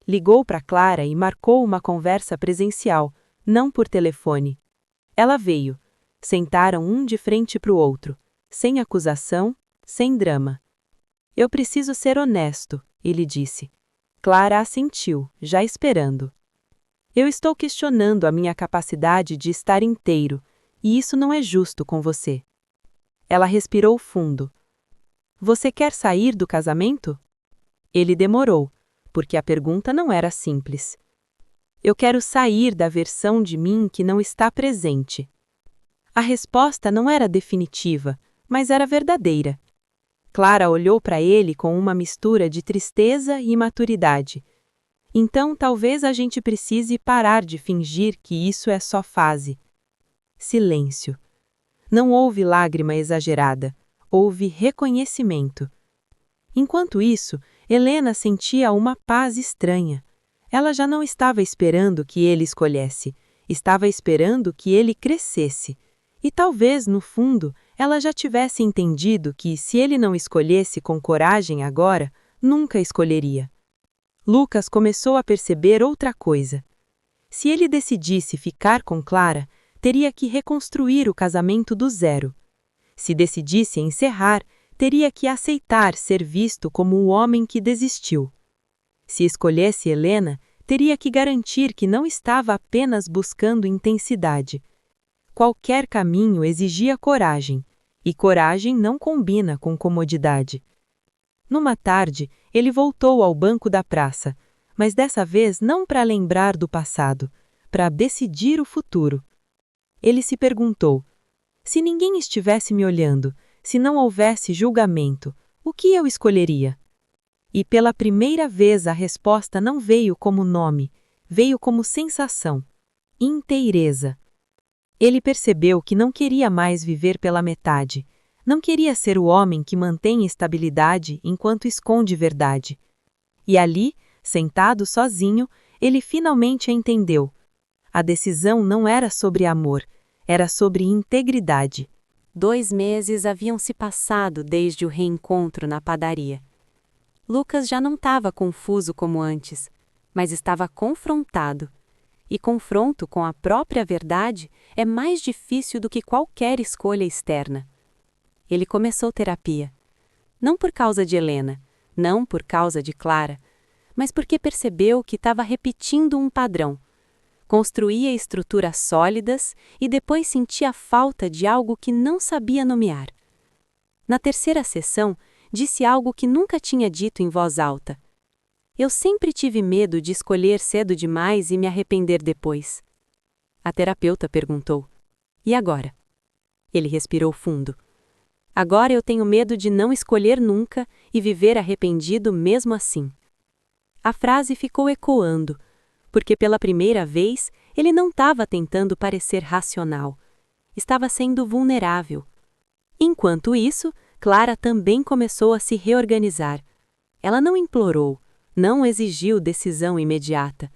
[SPEAKER 1] Ligou para Clara e marcou uma conversa presencial, não por telefone. Ela veio. Sentaram um de frente para o outro, sem acusação, sem drama. Eu preciso ser honesto, ele disse. Clara assentiu, já esperando. Eu estou questionando a minha capacidade de estar inteiro, e isso não é justo com você. Ela respirou fundo. Você quer sair do casamento? Ele demorou, porque a pergunta não era simples. Eu quero sair da versão de mim que não está presente. A resposta não era definitiva, mas era verdadeira. Clara olhou para ele com uma mistura de tristeza e maturidade. Então talvez a gente precise parar de fingir que isso é só fase. Silêncio. Não houve lágrima exagerada, houve reconhecimento. Enquanto isso, Helena sentia uma paz estranha. Ela já não estava esperando que ele escolhesse, estava esperando que ele crescesse. E talvez, no fundo, ela já tivesse entendido que, se ele não escolhesse com coragem agora, nunca escolheria. Lucas começou a perceber outra coisa. Se ele decidisse ficar com Clara, teria que reconstruir o casamento do zero. Se decidisse encerrar, teria que aceitar ser visto como o homem que desistiu. Se escolhesse Helena, teria que garantir que não estava apenas buscando intensidade. Qualquer caminho exigia coragem, e coragem não combina com comodidade. Numa tarde, ele voltou ao banco da praça, mas dessa vez não para lembrar do passado, para decidir o futuro. Ele se perguntou: se ninguém estivesse me olhando, se não houvesse julgamento,
[SPEAKER 2] O que eu escolheria? E pela primeira vez a resposta não veio como nome, veio como sensação: inteireza. Ele percebeu que não queria mais viver pela metade, não queria ser o homem que mantém estabilidade enquanto esconde verdade. E ali, sentado sozinho, ele finalmente entendeu. A decisão não era sobre amor, era sobre integridade.
[SPEAKER 3] 2 meses haviam se passado desde o reencontro na padaria. Lucas já não estava confuso como antes, mas estava confrontado. E confronto com a própria verdade é mais difícil do que qualquer escolha externa. Ele começou terapia. Não por causa de Helena, não por causa de Clara, mas porque percebeu que estava repetindo um padrão. Construía estruturas sólidas e depois sentia falta de algo que não sabia nomear. Na terceira sessão, disse algo que nunca tinha dito em voz alta. Eu sempre tive medo de escolher cedo demais e me arrepender depois. A terapeuta perguntou: E agora? Ele respirou fundo. Agora eu tenho medo de não escolher nunca e viver arrependido mesmo assim. A frase ficou ecoando, porque pela primeira vez ele não estava tentando parecer racional. Estava sendo vulnerável. Enquanto isso, Clara também começou a se reorganizar. Ela não implorou, não exigiu decisão imediata,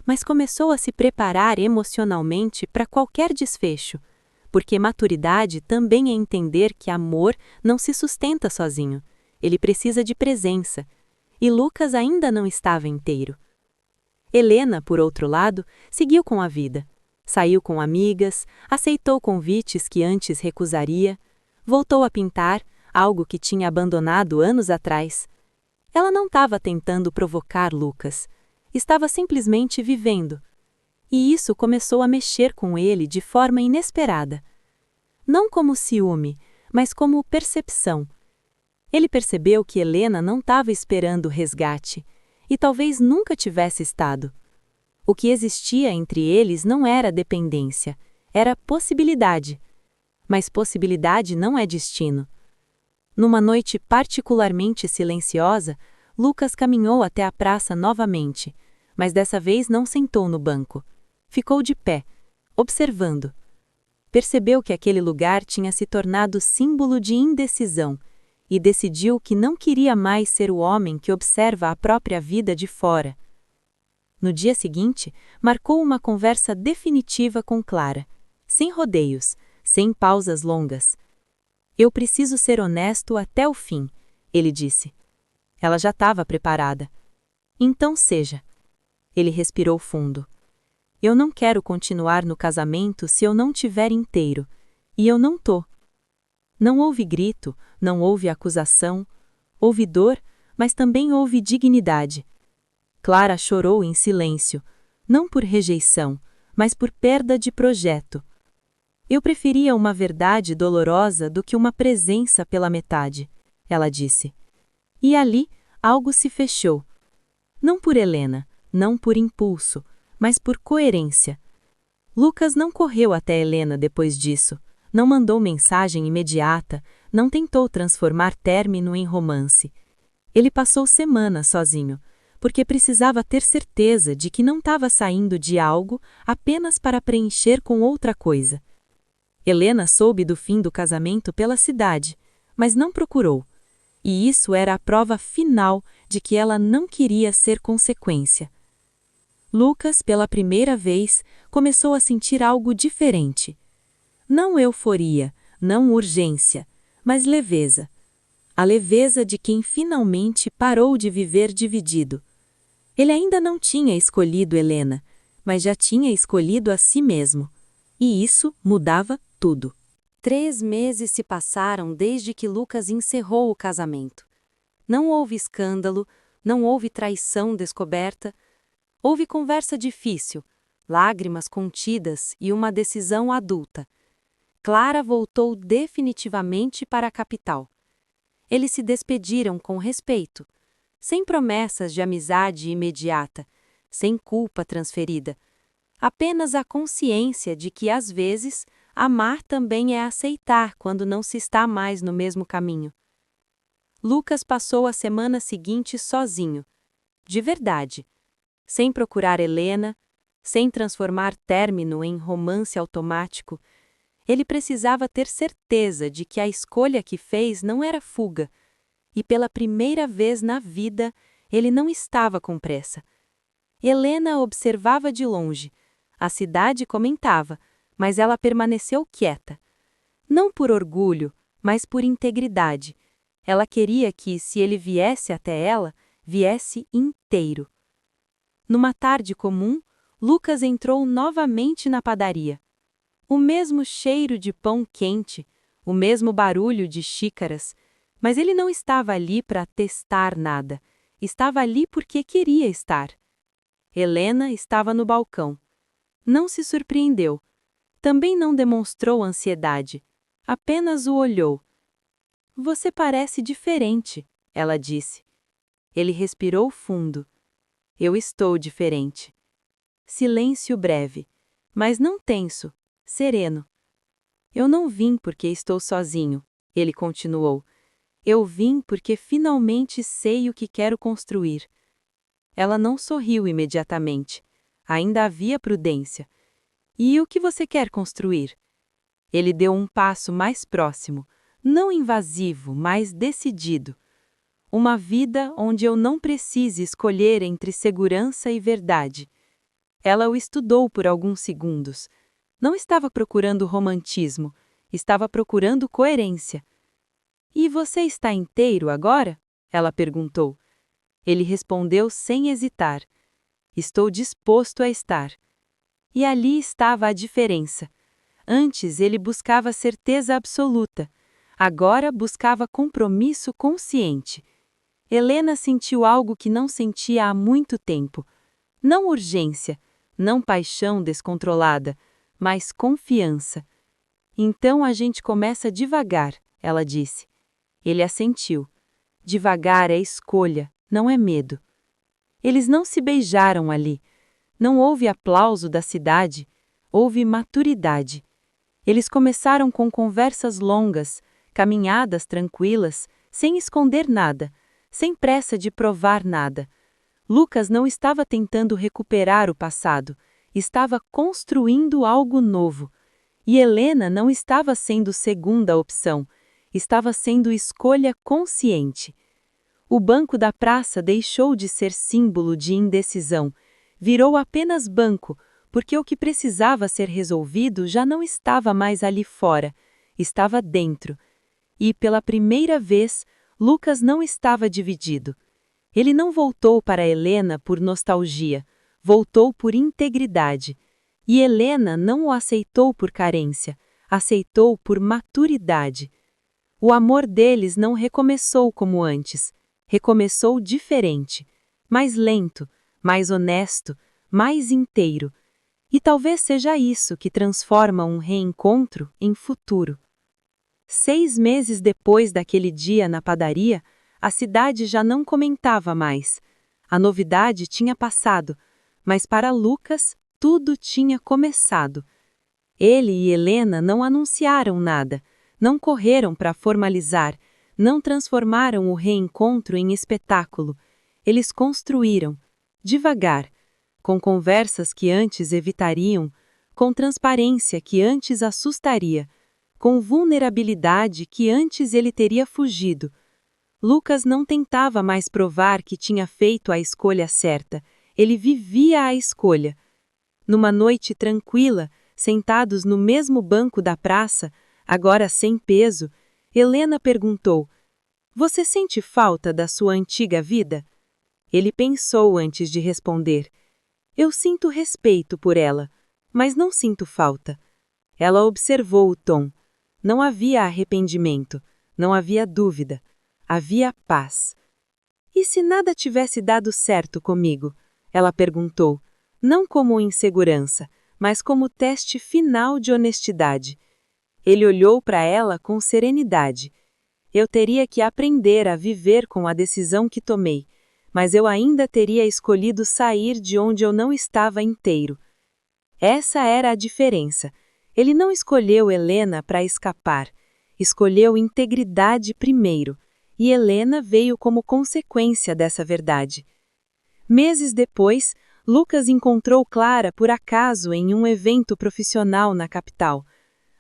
[SPEAKER 3] mas começou a se preparar emocionalmente para qualquer desfecho, porque maturidade também é entender que amor não se sustenta sozinho, ele precisa de presença, e Lucas ainda não estava inteiro. Helena, por outro lado, seguiu com a vida. Saiu com amigas, aceitou convites que antes recusaria, voltou a pintar, algo que tinha abandonado anos atrás. Ela não estava tentando provocar Lucas, estava simplesmente vivendo. E isso começou a mexer com ele de forma inesperada. Não como ciúme, mas como percepção. Ele percebeu que Helena não estava esperando o resgate, e talvez nunca tivesse estado. O que existia entre eles não era dependência, era possibilidade. Mas possibilidade não é destino. Numa noite particularmente silenciosa, Lucas caminhou até a praça novamente, mas dessa vez não sentou no banco. Ficou de pé, observando. Percebeu que aquele lugar tinha se tornado símbolo de indecisão e decidiu que não queria mais ser o homem que observa a própria vida de fora. No dia seguinte, marcou uma conversa definitiva com Clara, sem rodeios, sem pausas longas. Eu preciso ser honesto até o fim, ele disse. Ela já estava preparada. Então seja. Ele respirou fundo. Eu não quero continuar no casamento se eu não tiver inteiro, e eu não tô. Não houve grito, não houve acusação, houve dor, mas também houve dignidade. Clara chorou em silêncio, não por rejeição, mas por perda de projeto. Eu preferia uma verdade dolorosa do que uma presença pela metade, ela disse. E ali, algo se fechou. Não por Helena, não por impulso, mas por coerência. Lucas não correu até Helena depois disso, não mandou mensagem imediata, não tentou transformar término em romance. Ele passou semanas sozinho, porque precisava ter certeza de que não estava saindo de algo apenas para preencher com outra coisa. Helena soube do fim do casamento pela cidade, mas não procurou. E isso era a prova final de que ela não queria ser consequência. Lucas, pela primeira vez, começou a sentir algo diferente. Não euforia, não urgência, mas leveza. A leveza de quem finalmente parou de viver dividido. Ele ainda não tinha escolhido Helena, mas já tinha escolhido a si mesmo. E isso mudava tudo. 3 meses se passaram desde que Lucas encerrou o casamento. Não houve escândalo, não houve traição descoberta. Houve conversa difícil, lágrimas contidas e uma decisão adulta. Clara voltou definitivamente para a capital. Eles se despediram com respeito, sem promessas de amizade imediata, sem culpa transferida. Apenas a consciência de que, às vezes, amar também é aceitar quando não se está mais no mesmo caminho. Lucas passou a semana seguinte sozinho. De verdade. Sem procurar Helena, sem transformar término em romance automático, ele precisava ter certeza de que a escolha que fez não era fuga. E pela primeira vez na vida, ele não estava com pressa. Helena observava de longe. A cidade comentava, mas ela permaneceu quieta. Não por orgulho, mas por integridade. Ela queria que, se ele viesse até ela, viesse inteiro. Numa tarde comum, Lucas entrou novamente na padaria. O mesmo cheiro de pão quente, o mesmo barulho de xícaras, mas ele não estava ali para testar nada. Estava ali porque queria estar. Helena estava no balcão. Não se surpreendeu. Também não demonstrou ansiedade. Apenas o olhou. Você parece diferente, ela disse. Ele respirou fundo. Eu estou diferente. Silêncio breve, mas não tenso, sereno. Eu não vim porque estou sozinho, ele continuou. Eu vim porque finalmente sei o que quero construir. Ela não sorriu imediatamente. Ainda havia prudência. E o que você quer construir? Ele deu um passo mais próximo, não invasivo, mas decidido. Uma vida onde eu não precise escolher entre segurança e verdade. Ela o estudou por alguns segundos. Não estava procurando romantismo, estava procurando coerência. E você está inteiro agora? Ela perguntou. Ele respondeu sem hesitar. Estou disposto a estar. E ali estava a diferença. Antes ele buscava certeza absoluta. Agora buscava compromisso consciente. Helena sentiu algo que não sentia há muito tempo. Não urgência, não paixão descontrolada, mas confiança. Então a gente começa devagar, ela disse. Ele assentiu. Devagar é escolha, não é medo. Eles não se beijaram ali. Não houve aplauso da cidade, houve maturidade. Eles começaram com conversas longas, caminhadas tranquilas, sem esconder nada, sem pressa de provar nada. Lucas não estava tentando recuperar o passado, estava construindo algo novo. E Helena não estava sendo segunda opção, estava sendo escolha consciente. O banco da praça deixou de ser símbolo de indecisão, virou apenas banco, porque o que precisava ser resolvido já não estava mais ali fora, estava dentro. E, pela primeira vez, Lucas não estava dividido. Ele não voltou para Helena por nostalgia, voltou por integridade. E Helena não o aceitou por carência, aceitou por maturidade. O amor deles não recomeçou como antes, recomeçou diferente, mais lento, mais honesto, mais inteiro. E talvez seja isso que transforma um reencontro em futuro. 6 meses depois daquele dia na padaria, a cidade já não comentava mais. A novidade tinha passado, mas para Lucas, tudo tinha começado. Ele e Helena não anunciaram nada, não correram para formalizar, não transformaram o reencontro em espetáculo. Eles construíram, devagar, com conversas que antes evitariam, com transparência que antes assustaria, com vulnerabilidade que antes ele teria fugido. Lucas não tentava mais provar que tinha feito a escolha certa, ele vivia a escolha. Numa noite tranquila, sentados no mesmo banco da praça, agora sem peso, Helena perguntou: Você sente falta da sua antiga vida? Ele pensou antes de responder. Eu sinto respeito por ela, mas não sinto falta. Ela observou o tom. Não havia arrependimento, não havia dúvida, havia paz. E se nada tivesse dado certo comigo? Ela perguntou, não como insegurança, mas como teste final de honestidade. Ele olhou para ela com serenidade. Eu teria que aprender a viver com a decisão que tomei, mas eu ainda teria escolhido sair de onde eu não estava inteiro. Essa era a diferença. Ele não escolheu Helena para escapar. Escolheu integridade primeiro.
[SPEAKER 2] e Helena veio como consequência dessa verdade. Meses depois, Lucas encontrou Clara por acaso em um evento profissional na capital.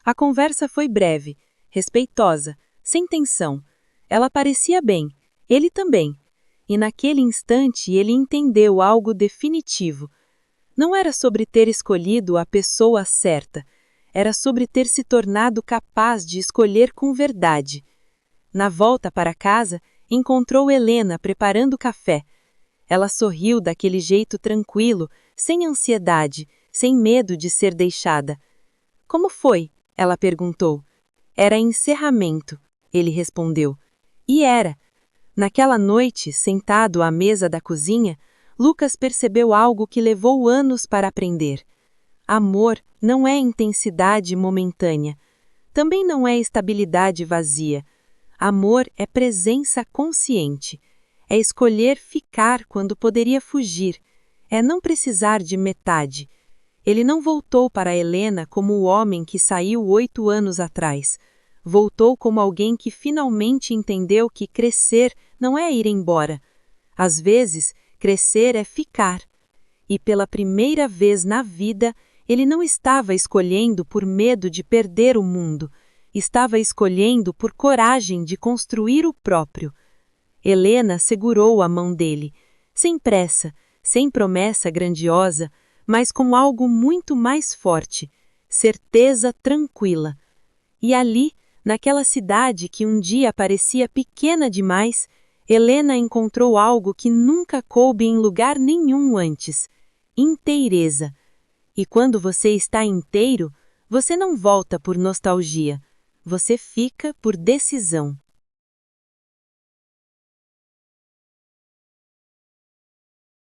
[SPEAKER 2] A conversa foi breve, respeitosa, sem tensão. Ela parecia bem, ele também. E naquele instante ele entendeu algo definitivo. Não era sobre ter escolhido a pessoa certa, era sobre ter se tornado capaz de escolher com verdade. Na volta para casa, encontrou Helena preparando café. Ela sorriu daquele jeito tranquilo, sem ansiedade, sem medo de ser deixada. Como foi? Ela perguntou. Era encerramento, ele respondeu. E era. Naquela noite, sentado à mesa da cozinha, Lucas percebeu algo que levou anos para aprender. Amor não é intensidade momentânea. Também não é estabilidade vazia. Amor é presença consciente. É escolher ficar quando poderia fugir. É não precisar de metade. Ele não voltou para Helena como o homem que saiu 8 anos atrás. Voltou como alguém que finalmente entendeu que crescer não é ir embora. Às vezes, crescer é ficar. E pela primeira vez na vida, ele não estava escolhendo por medo de perder o mundo. Estava escolhendo por coragem de construir o próprio. Helena segurou a mão dele, sem pressa, sem promessa grandiosa, mas com algo muito mais forte, certeza tranquila. E ali, naquela cidade que um dia parecia pequena demais, Helena encontrou algo que nunca coube em lugar nenhum antes: inteireza. E quando você está inteiro, você não volta por nostalgia, você fica por decisão.